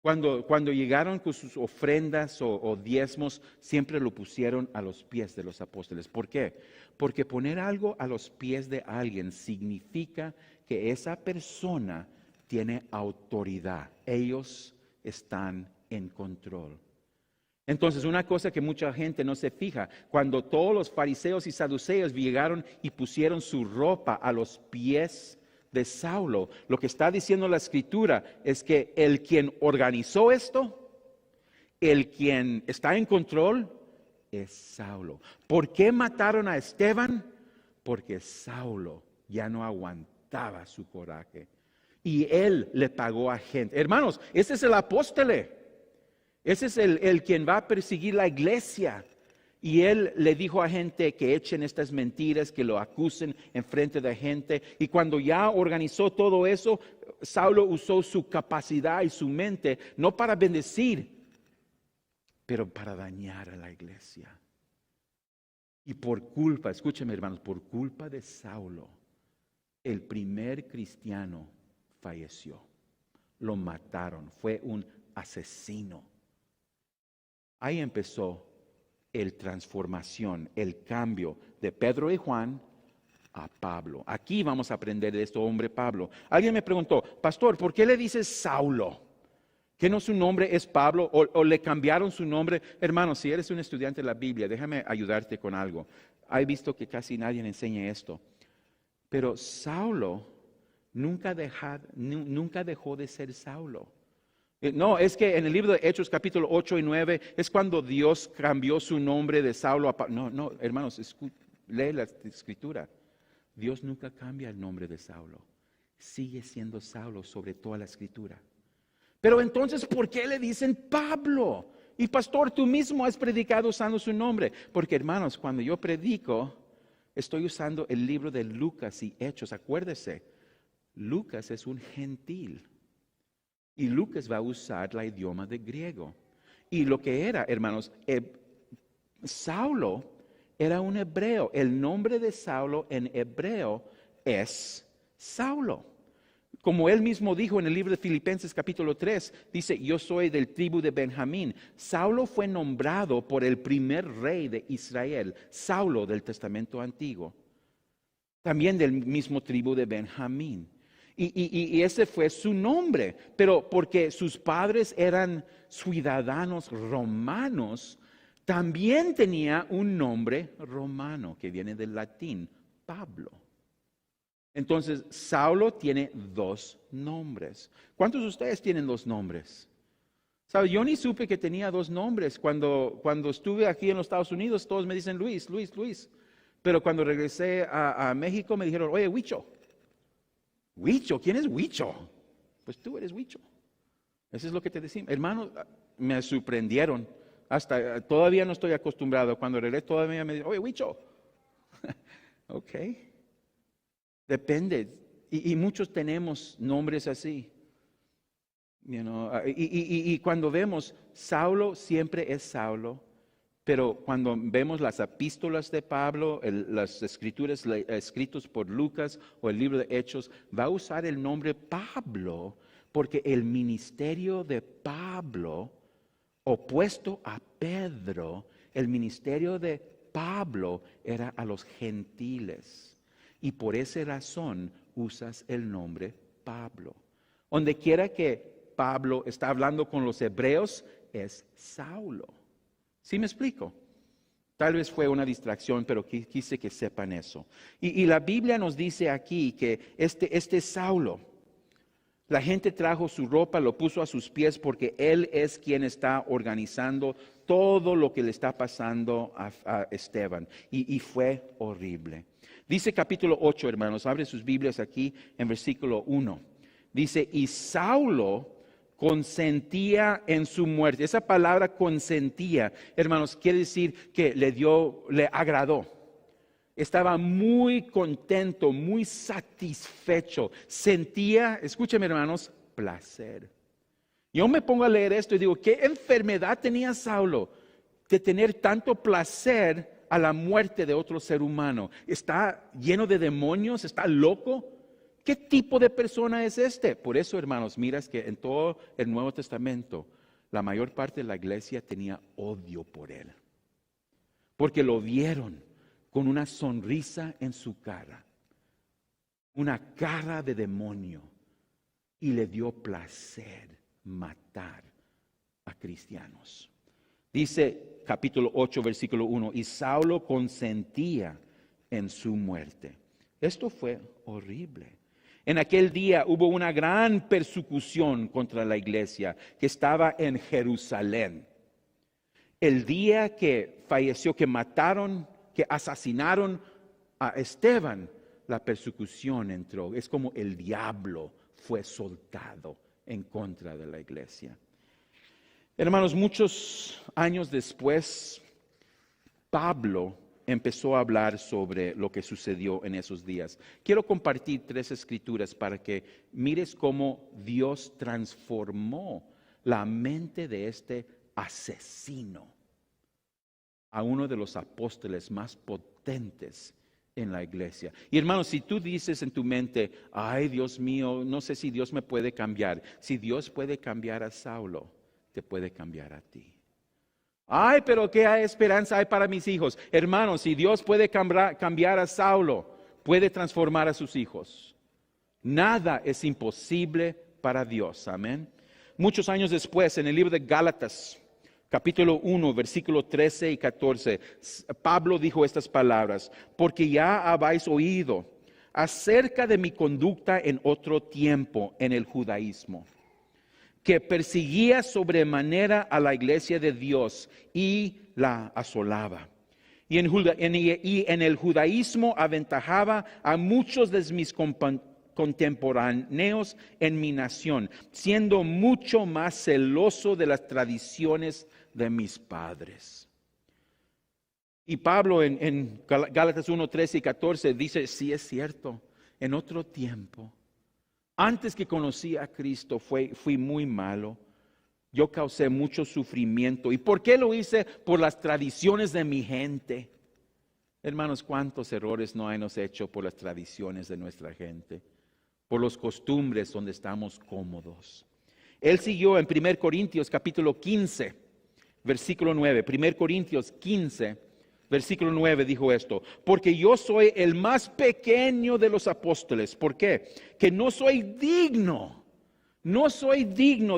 Cuando llegaron con sus ofrendas o diezmos, siempre lo pusieron a los pies de los apóstoles. ¿Por qué? Porque poner algo a los pies de alguien significa que esa persona tiene autoridad. Ellos están en control. Entonces, una cosa que mucha gente no se fija, cuando todos los fariseos y saduceos llegaron y pusieron su ropa a los pies de Saulo, lo que está diciendo la escritura es que el quien organizó esto, el quien está en control, es Saulo. ¿Por qué mataron a Esteban? Porque Saulo ya no aguantaba su coraje y él le pagó a gente. Hermanos, ese es el apóstol. Ese es el quien va a perseguir la iglesia. Y él le dijo a gente que echen estas mentiras, que lo acusen en frente de gente. Y cuando ya organizó todo eso, Saulo usó su capacidad y su mente, no para bendecir, pero para dañar a la iglesia. Y por culpa, escúcheme hermanos, por culpa de Saulo, el primer cristiano falleció. Lo mataron, fue un asesino. Ahí empezó la transformación, el cambio de Pedro y Juan a Pablo. Aquí vamos a aprender de este hombre Pablo. Alguien me preguntó, pastor, ¿por qué le dices Saulo? ¿Que no su nombre es Pablo o le cambiaron su nombre? Hermano, si eres un estudiante de la Biblia, déjame ayudarte con algo. He visto que casi nadie enseña esto. Pero Saulo nunca dejó de ser Saulo. No, es que en el libro de Hechos capítulo 8 y 9 es cuando Dios cambió su nombre de Saulo a Pablo. No, hermanos, lee la escritura. Dios nunca cambia el nombre de Saulo. Sigue siendo Saulo sobre toda la escritura. Pero entonces, ¿por qué le dicen Pablo? Y pastor, tú mismo has predicado usando su nombre. Porque hermanos, cuando yo predico, estoy usando el libro de Lucas y Hechos. Acuérdese, Lucas es un gentil. Y Lucas va a usar el idioma de griego. Y lo que era, hermanos, Saulo era un hebreo. El nombre de Saulo en hebreo es Saulo. Como él mismo dijo en el libro de Filipenses capítulo 3, dice, yo soy del tribu de Benjamín. Saulo fue nombrado por el primer rey de Israel, Saulo del Testamento Antiguo. También del mismo tribu de Benjamín. Y ese fue su nombre, pero porque sus padres eran ciudadanos romanos, también tenía un nombre romano que viene del latín, Pablo. Entonces, Saulo tiene dos nombres. ¿Cuántos de ustedes tienen dos nombres? ¿Sabe? Yo ni supe que tenía dos nombres. Cuando estuve aquí en los Estados Unidos, todos me dicen Luis. Pero cuando regresé a México me dijeron, oye, Huicho. Huicho, ¿quién es Huicho? Pues tú eres Huicho. Eso es lo que te decimos. Hermanos, me sorprendieron. Hasta todavía no estoy acostumbrado. Cuando regresé todavía me dicen, oye, Huicho. Ok. Depende. Y muchos tenemos nombres así. You know, y cuando vemos, Saulo siempre es Saulo. Pero cuando vemos las epístolas de Pablo, las escrituras escritos por Lucas o el libro de Hechos, va a usar el nombre Pablo porque el ministerio de Pablo, opuesto a Pedro, el ministerio de Pablo era a los gentiles. Y por esa razón usas el nombre Pablo. Donde quiera que Pablo está hablando con los hebreos, es Saulo. ¿Sí me explico? Tal vez fue una distracción, pero quise que sepan eso. Y la Biblia nos dice aquí que este Saulo, la gente trajo su ropa, lo puso a sus pies porque él es quien está organizando todo lo que le está pasando a Esteban. Y fue horrible. Dice capítulo 8, hermanos, abre sus Biblias aquí en versículo 1. Dice, y Saulo consentía en su muerte. Esa palabra consentía, hermanos, quiere decir que le agradó. Estaba muy contento, muy satisfecho. Sentía, escúcheme hermanos, placer. Yo me pongo a leer esto y digo, ¿qué enfermedad tenía Saulo de tener tanto placer a la muerte de otro ser humano? ¿Está lleno de demonios? ¿Está loco? ¿Qué tipo de persona es este? Por eso, hermanos, miras que en todo el Nuevo Testamento, la mayor parte de la iglesia tenía odio por él. Porque lo vieron con una sonrisa en su cara, una cara de demonio, y le dio placer matar a cristianos. Dice capítulo 8, versículo 1, y Saulo consentía en su muerte. Esto fue horrible. En aquel día hubo una gran persecución contra la iglesia que estaba en Jerusalén. El día que falleció, que mataron, que asesinaron a Esteban, la persecución entró. Es como el diablo fue soltado en contra de la iglesia. Hermanos, muchos años después, Pablo empezó a hablar sobre lo que sucedió en esos días. Quiero compartir 3 escrituras para que mires cómo Dios transformó la mente de este asesino a uno de los apóstoles más potentes en la iglesia. Y hermanos, si tú dices en tu mente, ay Dios mío, no sé si Dios me puede cambiar. Si Dios puede cambiar a Saulo, te puede cambiar a ti. Ay, pero ¿qué esperanza hay para mis hijos? Hermanos, si Dios puede cambiar a Saulo, puede transformar a sus hijos. Nada es imposible para Dios, amén. Muchos años después, en el libro de Gálatas, capítulo 1, versículo 13 y 14, Pablo dijo estas palabras, porque ya habéis oído acerca de mi conducta en otro tiempo en el judaísmo, que perseguía sobremanera a la iglesia de Dios y la asolaba. Y en el judaísmo aventajaba a muchos de mis contemporáneos en mi nación, siendo mucho más celoso de las tradiciones de mis padres. Y Pablo en Gálatas 1, 13 y 14 dice, sí es cierto, en otro tiempo, antes que conocí a Cristo, fui muy malo. Yo causé mucho sufrimiento. ¿Y por qué lo hice? Por las tradiciones de mi gente. Hermanos, ¿cuántos errores no hemos hecho por las tradiciones de nuestra gente? Por las costumbres donde estamos cómodos. Él siguió en 1 Corintios capítulo 15, versículo 9. 1 Corintios 15, versículo 9 dijo esto, porque yo soy el más pequeño de los apóstoles. ¿Por qué? Que no soy digno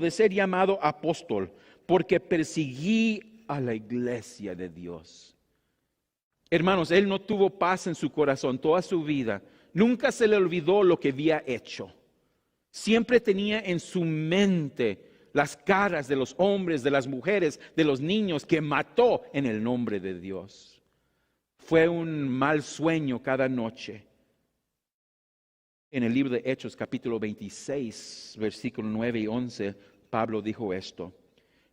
de ser llamado apóstol, porque perseguí a la iglesia de Dios. Hermanos, él no tuvo paz en su corazón toda su vida. Nunca se le olvidó lo que había hecho. Siempre tenía en su mente las caras de los hombres, de las mujeres, de los niños que mató en el nombre de Dios. Fue un mal sueño cada noche. En el libro de Hechos, capítulo 26, versículo 9 y 11, Pablo dijo esto.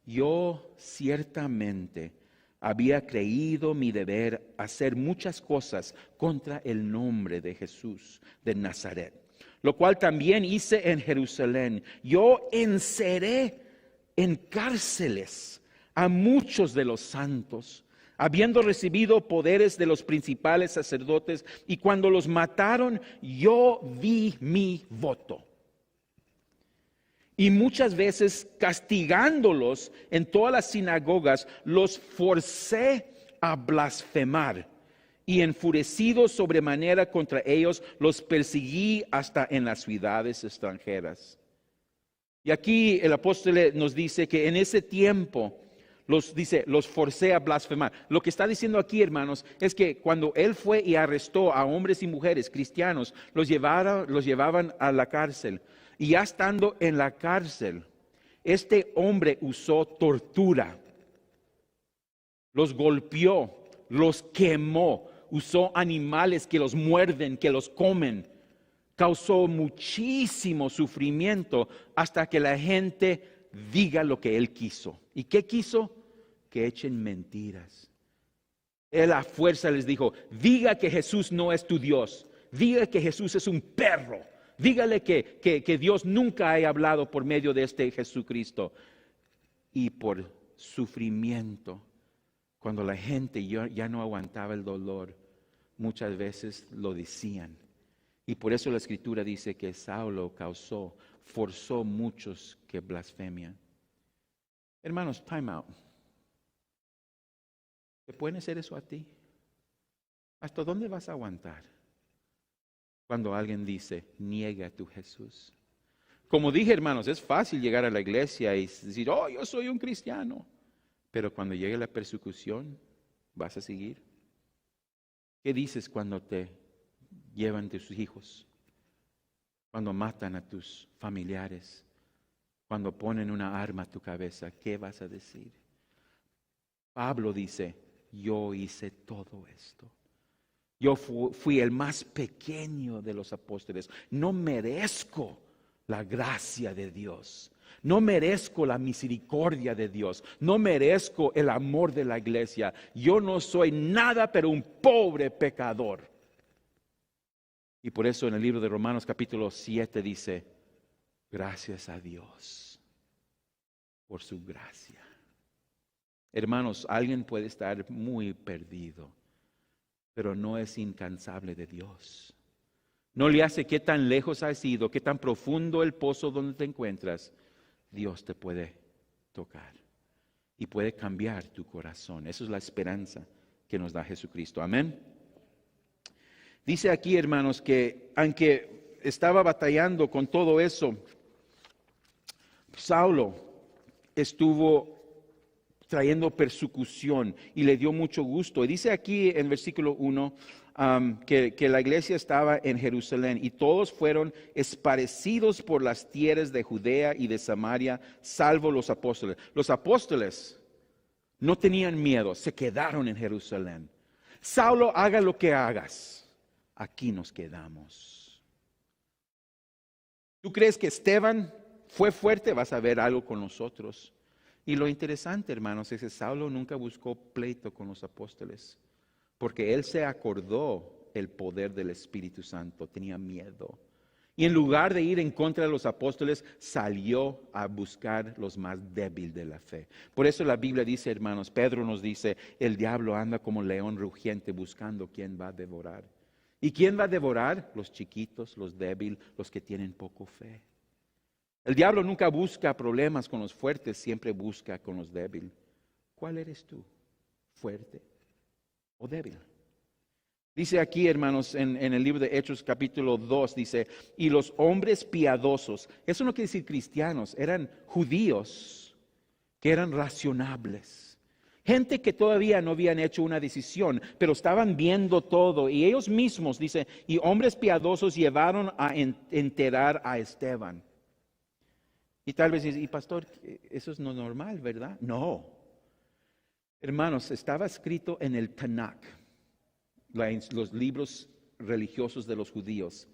Yo ciertamente había creído mi deber hacer muchas cosas contra el nombre de Jesús de Nazaret, lo cual también hice en Jerusalén. Yo encerré en cárceles a muchos de los santos, habiendo recibido poderes de los principales sacerdotes, y cuando los mataron, yo vi mi voto. Y muchas veces castigándolos en todas las sinagogas, los forcé a blasfemar. Y enfurecido sobremanera contra ellos, los perseguí hasta en las ciudades extranjeras. Y aquí el apóstol nos dice que en ese tiempo los forcé a blasfemar. Lo que está diciendo aquí, hermanos, es que cuando él fue y arrestó a hombres y mujeres cristianos, los llevaban a la cárcel. Y ya estando en la cárcel, este hombre usó tortura, los golpeó, los quemó, usó animales que los muerden, que los comen. Causó muchísimo sufrimiento hasta que la gente diga lo que él quiso. ¿Y qué quiso? Que echen mentiras. Él a fuerza les dijo, diga que Jesús no es tu Dios, diga que Jesús es un perro, dígale que Dios nunca ha hablado por medio de este Jesucristo. Y por sufrimiento, cuando la gente ya no aguantaba el dolor, muchas veces lo decían. Y por eso la Escritura dice que Saulo forzó muchos que blasfemian. Hermanos, time out. ¿Te pueden hacer eso a ti? ¿Hasta dónde vas a aguantar cuando alguien dice, niega a tu Jesús? Como dije, hermanos, es fácil llegar a la iglesia y decir, oh, yo soy un cristiano. Pero cuando llegue la persecución, ¿vas a seguir? ¿Qué dices cuando te llevan tus hijos? Cuando matan a tus familiares? Cuando ponen una arma a tu cabeza, ¿qué vas a decir? Pablo dice, yo hice todo esto. Yo fui el más pequeño de los apóstoles. No merezco la gracia de Dios. No merezco la misericordia de Dios. No merezco el amor de la iglesia. Yo no soy nada, pero un pobre pecador. Y por eso en el libro de Romanos capítulo 7 dice, gracias a Dios por su gracia. Hermanos, alguien puede estar muy perdido, pero no es incansable de Dios. No le hace qué tan lejos has ido, qué tan profundo el pozo donde te encuentras. Dios te puede tocar y puede cambiar tu corazón. Esa es la esperanza que nos da Jesucristo. Amén. Dice aquí, hermanos, que aunque estaba batallando con todo eso, Saulo estuvo trayendo persecución y le dio mucho gusto. Y dice aquí en versículo 1 que la iglesia estaba en Jerusalén y todos fueron esparcidos por las tierras de Judea y de Samaria, salvo los apóstoles. Los apóstoles no tenían miedo, se quedaron en Jerusalén. Saulo, haga lo que hagas, aquí nos quedamos. ¿Tú crees que Esteban fue fuerte? Vas a ver algo con nosotros. Y lo interesante, hermanos, es que Saulo nunca buscó pleito con los apóstoles, porque él se acordó el poder del Espíritu Santo, tenía miedo. Y en lugar de ir en contra de los apóstoles, salió a buscar los más débiles de la fe. Por eso la Biblia dice, hermanos, Pedro nos dice, el diablo anda como león rugiente buscando quién va a devorar. ¿Y quién va a devorar? Los chiquitos, los débiles, los que tienen poco fe. El diablo nunca busca problemas con los fuertes, siempre busca con los débiles. ¿Cuál eres tú? ¿Fuerte o débil? Dice aquí, hermanos, en el libro de Hechos capítulo 2, dice, y los hombres piadosos, eso no quiere decir cristianos, eran judíos que eran racionables. Gente que todavía no habían hecho una decisión, pero estaban viendo todo. Y ellos mismos, dice, y hombres piadosos llevaron a enterrar a Esteban. Y tal vez dice, y pastor, eso es no normal, ¿verdad? No. Hermanos, estaba escrito en el Tanakh, los libros religiosos de los judíos.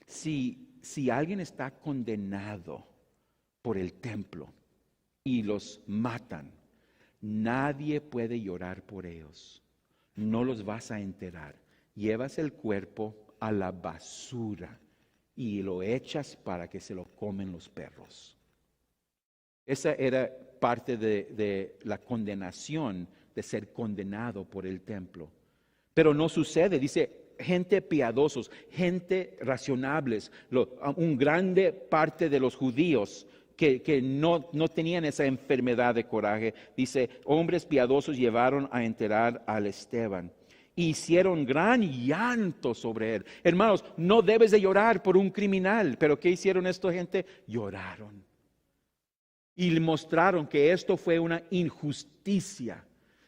Si alguien está condenado por el templo y los matan, nadie puede llorar por ellos. No los vas a enterrar. Llevas el cuerpo a la basura y lo echas para que se lo comen los perros. Esa era parte de la condenación de ser condenado por el templo. Pero no sucede, dice, gente piadosos, gente racionables, un grande parte de los judíos que no tenían esa enfermedad de coraje. Dice, hombres piadosos llevaron a enterrar al Esteban. Hicieron gran llanto sobre él. Hermanos, no debes de llorar por un criminal, pero ¿qué hicieron esta gente? Lloraron. Y le mostraron que esto fue una injusticia.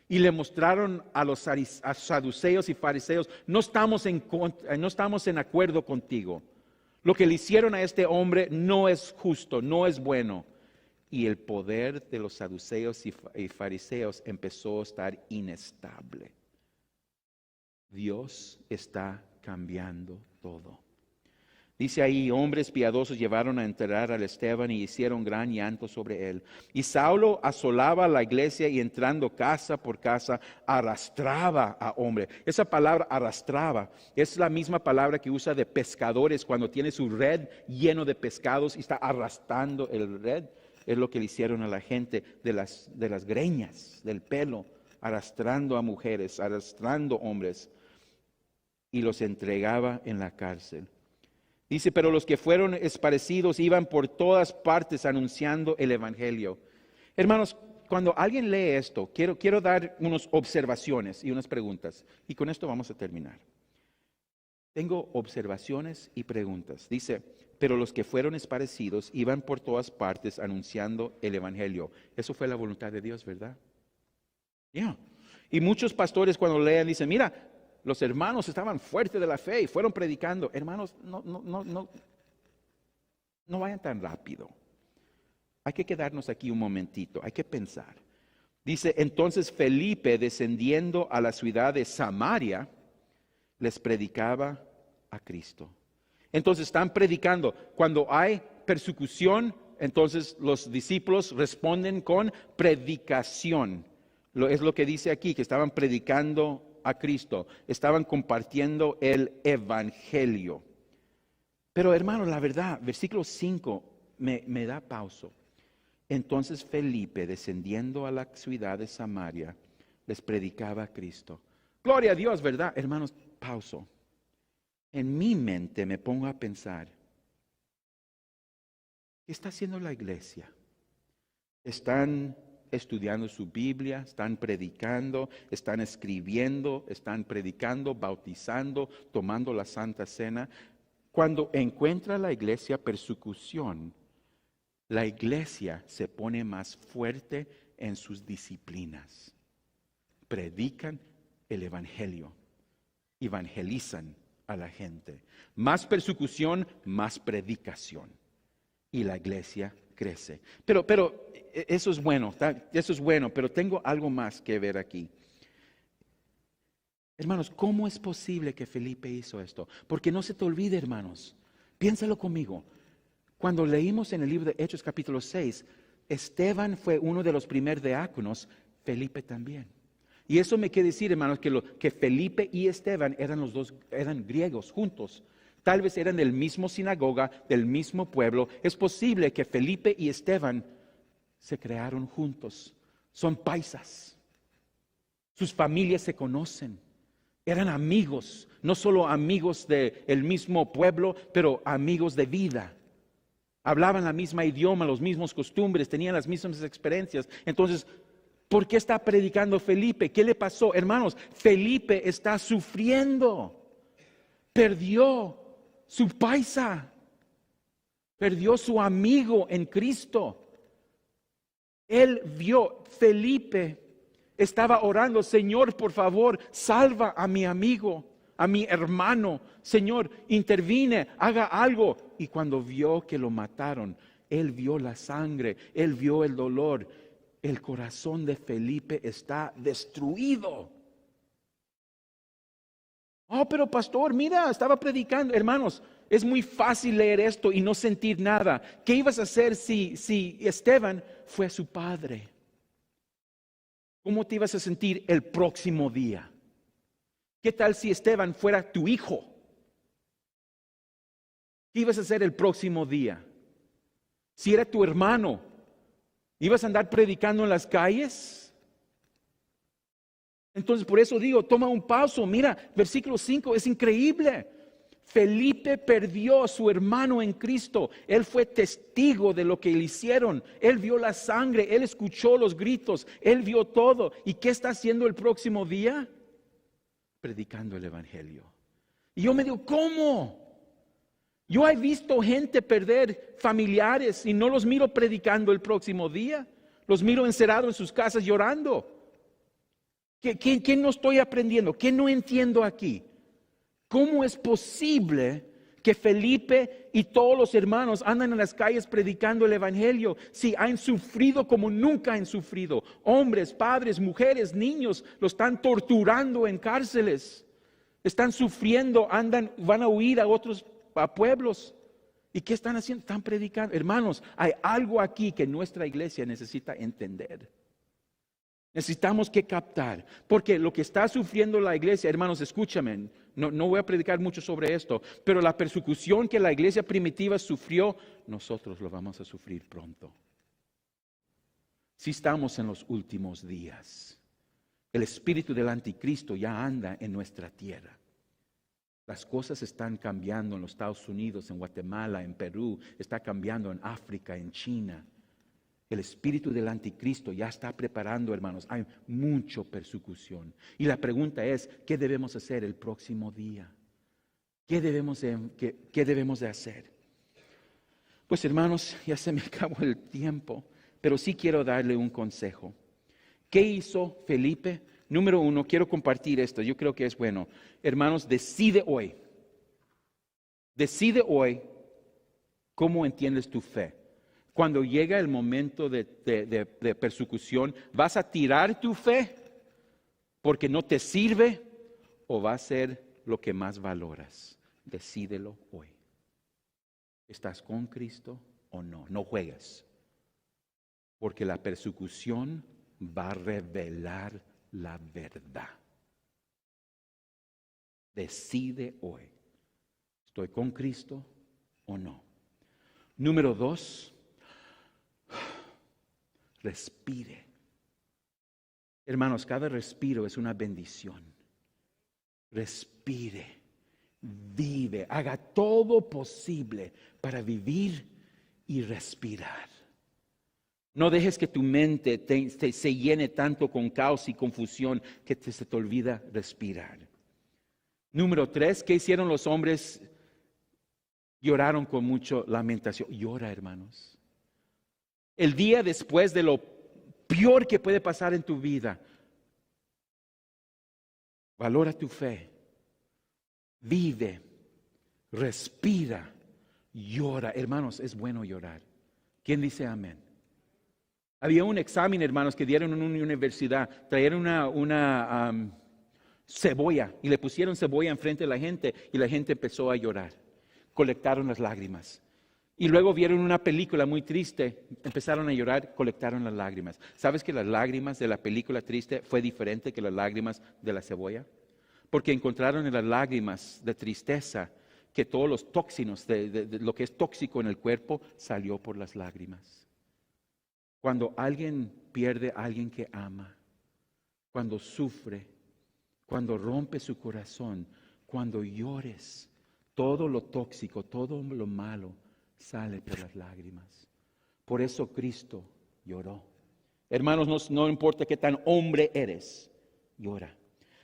Y le mostraron a los saduceos y fariseos, no estamos en acuerdo contigo. Lo que le hicieron a este hombre no es justo, no es bueno. Y el poder de los saduceos y fariseos empezó a estar inestable. Dios está cambiando todo. Dice ahí, hombres piadosos llevaron a enterrar al Esteban y hicieron gran llanto sobre él. Y Saulo asolaba la iglesia y entrando casa por casa arrastraba a hombre. Esa palabra arrastraba es la misma palabra que usa de pescadores cuando tiene su red lleno de pescados y está arrastrando el red. Es lo que le hicieron a la gente de las greñas, del pelo, arrastrando a mujeres, arrastrando hombres y los entregaba en la cárcel. Dice, pero los que fueron esparcidos iban por todas partes anunciando el evangelio. Hermanos, cuando alguien lee esto, quiero dar unas observaciones y unas preguntas. Y con esto vamos a terminar. Tengo observaciones y preguntas. Dice, pero los que fueron esparcidos iban por todas partes anunciando el evangelio. Eso fue la voluntad de Dios, ¿verdad? Ya. Y muchos pastores cuando leen dicen, mira, los hermanos estaban fuertes de la fe y fueron predicando. Hermanos, no vayan tan rápido. Hay que quedarnos aquí un momentito, hay que pensar. Dice, entonces Felipe, descendiendo a la ciudad de Samaria, les predicaba a Cristo. Entonces están predicando. Cuando hay persecución, entonces los discípulos responden con predicación. Es lo que dice aquí, que estaban predicando a Cristo, estaban compartiendo el evangelio. Pero hermanos, la verdad, versículo 5 me da pausa. Entonces Felipe, descendiendo a la ciudad de Samaria, les predicaba a Cristo. Gloria a Dios, ¿verdad? Hermanos, pausa. En mi mente me pongo a pensar, ¿qué está haciendo la iglesia? Están estudiando su Biblia, están predicando, están escribiendo, están predicando, bautizando, tomando la Santa Cena. Cuando encuentra la iglesia persecución, la iglesia se pone más fuerte en sus disciplinas. Predican el evangelio, evangelizan a la gente. Más persecución, más predicación. Y la iglesia crece. Pero eso es bueno, pero tengo algo más que ver aquí. Hermanos, ¿cómo es posible que Felipe hizo esto? Porque no se te olvide, hermanos, piénsalo conmigo. Cuando leímos en el libro de Hechos capítulo 6, Esteban fue uno de los primeros diáconos, Felipe también. Y eso me quiere decir, hermanos, que Felipe y Esteban eran griegos juntos. Tal vez eran del mismo sinagoga, del mismo pueblo. Es posible que Felipe y Esteban se crearon juntos. Son paisas. Sus familias se conocen. Eran amigos, no solo amigos del mismo pueblo, pero amigos de vida. Hablaban el mismo idioma, los mismos costumbres, tenían las mismas experiencias. Entonces, ¿por qué está predicando Felipe? ¿Qué le pasó? Hermanos, Felipe está sufriendo. Perdió su paisa, perdió su amigo en Cristo. Él vio, Felipe estaba orando, Señor, por favor, salva a mi amigo, a mi hermano. Señor, intervine, haga algo. Y cuando vio que lo mataron, él vio la sangre, él vio el dolor. El corazón de Felipe está destruido. Oh, pero pastor, mira, estaba predicando. Hermanos, es muy fácil leer esto y no sentir nada. ¿Qué ibas a hacer si Esteban fue su padre? ¿Cómo te ibas a sentir el próximo día? ¿Qué tal si Esteban fuera tu hijo? ¿Qué ibas a hacer el próximo día? Si era tu hermano, ¿ibas a andar predicando en las calles? Entonces, por eso digo, toma un paso. Mira, versículo 5, es increíble. Felipe perdió a su hermano en Cristo. Él fue testigo de lo que le hicieron. Él vio la sangre, él escuchó los gritos, él vio todo. ¿Y qué está haciendo el próximo día? Predicando el evangelio. Y yo me digo, ¿cómo? Yo he visto gente perder familiares y no los miro predicando el próximo día. Los miro encerrados en sus casas llorando. ¿Qué no estoy aprendiendo? ¿Qué no entiendo aquí? ¿Cómo es posible que Felipe y todos los hermanos andan en las calles predicando el evangelio si han sufrido como nunca han sufrido? Hombres, padres, mujeres, niños lo están torturando en cárceles. Están sufriendo, van a huir a otros pueblos. ¿Y qué están haciendo? Están predicando. Hermanos, hay algo aquí que nuestra iglesia necesita entender. Necesitamos que captar, porque lo que está sufriendo la iglesia, hermanos, escúchame, no voy a predicar mucho sobre esto, pero la persecución que la iglesia primitiva sufrió, nosotros lo vamos a sufrir pronto. Si estamos en los últimos días, el espíritu del anticristo ya anda en nuestra tierra. Las cosas están cambiando en los Estados Unidos, en Guatemala, en Perú, está cambiando en África, en China. El espíritu del anticristo ya está preparando, hermanos. Hay mucha persecución. Y la pregunta es, ¿qué debemos hacer el próximo día? ¿Qué debemos de hacer? Pues, hermanos, ya se me acabó el tiempo, pero sí quiero darle un consejo. ¿Qué hizo Felipe? Número 1, quiero compartir esto. Yo creo que es bueno. Hermanos, decide hoy. Decide hoy cómo entiendes tu fe. Cuando llega el momento de persecución, ¿vas a tirar tu fe porque no te sirve o va a ser lo que más valoras? Decídelo hoy. ¿Estás con Cristo o no? No juegues. Porque la persecución va a revelar la verdad. Decide hoy. ¿Estoy con Cristo o no? Número 2. Respire. Hermanos, cada respiro es una bendición. Respire, vive, haga todo posible para vivir y respirar. No dejes que tu mente se llene tanto con caos y confusión que se te olvida respirar. Número 3, ¿qué hicieron los hombres? Lloraron con mucha lamentación. Llora, hermanos. El día después de lo peor que puede pasar en tu vida, valora tu fe, vive, respira, llora. Hermanos, es bueno llorar. ¿Quién dice amén? Había un examen, hermanos, que dieron en una universidad. Trajeron una cebolla y le pusieron cebolla enfrente de la gente y la gente empezó a llorar. Colectaron las lágrimas. Y luego vieron una película muy triste, empezaron a llorar, colectaron las lágrimas. ¿Sabes que las lágrimas de la película triste fue diferente que las lágrimas de la cebolla? Porque encontraron en las lágrimas de tristeza que todos los tóxinos, de lo que es tóxico en el cuerpo, salió por las lágrimas. Cuando alguien pierde a alguien que ama, cuando sufre, cuando rompe su corazón, cuando llores, todo lo tóxico, todo lo malo, sale por las lágrimas. Por eso Cristo lloró. Hermanos, no importa qué tan hombre eres, llora.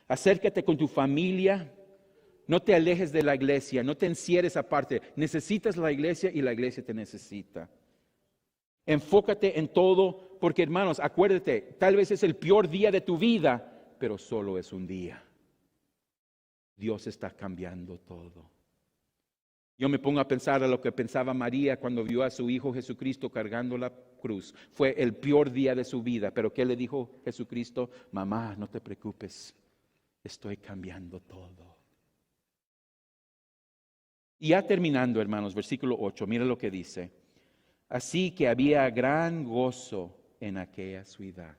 Acércate con tu familia, no te alejes de la iglesia, no te encierres aparte. Necesitas la iglesia y la iglesia te necesita. Enfócate en todo, porque hermanos, acuérdate, tal vez es el peor día de tu vida, pero solo es un día. Dios está cambiando todo. Yo me pongo a pensar a lo que pensaba María cuando vio a su hijo Jesucristo cargando la cruz. Fue el peor día de su vida, pero ¿qué le dijo Jesucristo? Mamá, no te preocupes, estoy cambiando todo. Y ya terminando, hermanos, versículo 8, mira lo que dice. Así que había gran gozo en aquella ciudad.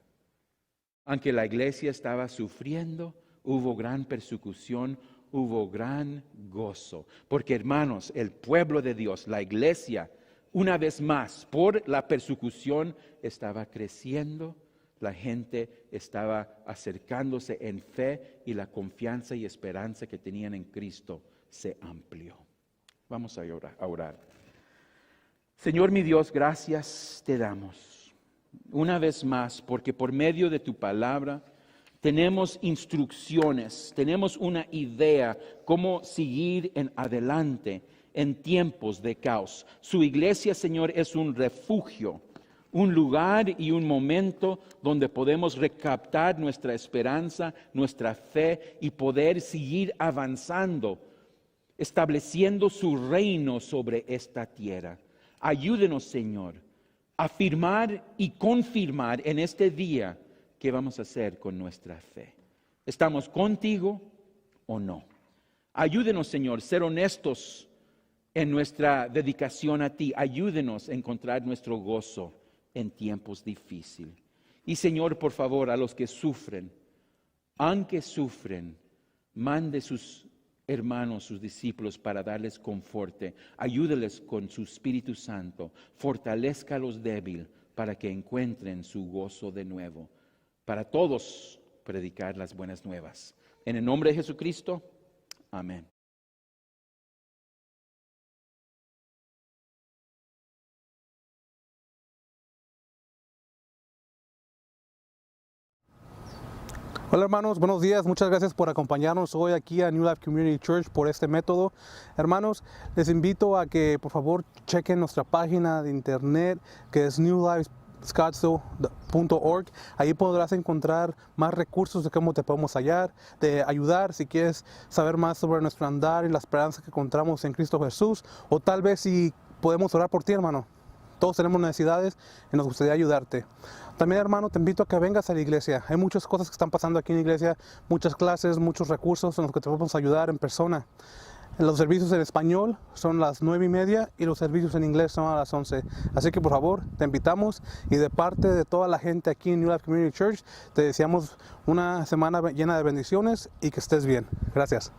Aunque la iglesia estaba sufriendo, hubo gran persecución, hubo gran gozo. Porque, hermanos, el pueblo de Dios, la iglesia, una vez más, por la persecución, estaba creciendo, la gente estaba acercándose en fe y la confianza y esperanza que tenían en Cristo se amplió. Vamos a orar. Señor mi Dios, gracias te damos una vez más, porque por medio de tu palabra tenemos instrucciones, tenemos una idea cómo seguir en adelante en tiempos de caos. Su iglesia, Señor, es un refugio, un lugar y un momento donde podemos recaptar nuestra esperanza, nuestra fe y poder seguir avanzando, estableciendo su reino sobre esta tierra. Ayúdenos, Señor, a afirmar y confirmar en este día qué vamos a hacer con nuestra fe. ¿Estamos contigo o no? Ayúdenos, Señor, ser honestos en nuestra dedicación a ti. Ayúdenos a encontrar nuestro gozo en tiempos difíciles. Y, Señor, por favor, a los que sufren, aunque sufren, mande sus hermanos, sus discípulos, para darles conforte. Ayúdeles con su Espíritu Santo. Fortalezca a los débiles para que encuentren su gozo de nuevo. Para todos predicar las buenas nuevas. En el nombre de Jesucristo, amén. Hola hermanos, buenos días, muchas gracias por acompañarnos hoy aquí a New Life Community Church por este método. Hermanos, les invito a que por favor chequen nuestra página de internet que es newlifescottsdale.org. Ahí podrás encontrar más recursos de cómo te podemos ayudar si quieres saber más sobre nuestro andar y la esperanza que encontramos en Cristo Jesús, o tal vez si podemos orar por ti, hermano. Todos tenemos necesidades y nos gustaría ayudarte. También, hermano, te invito a que vengas a la iglesia. Hay muchas cosas que están pasando aquí en la iglesia, muchas clases, muchos recursos en los que te podemos ayudar en persona. Los servicios en español son las 9:30 y los servicios en inglés son a las 11. Así que por favor, te invitamos, y de parte de toda la gente aquí en New Life Community Church, te deseamos una semana llena de bendiciones y que estés bien. Gracias.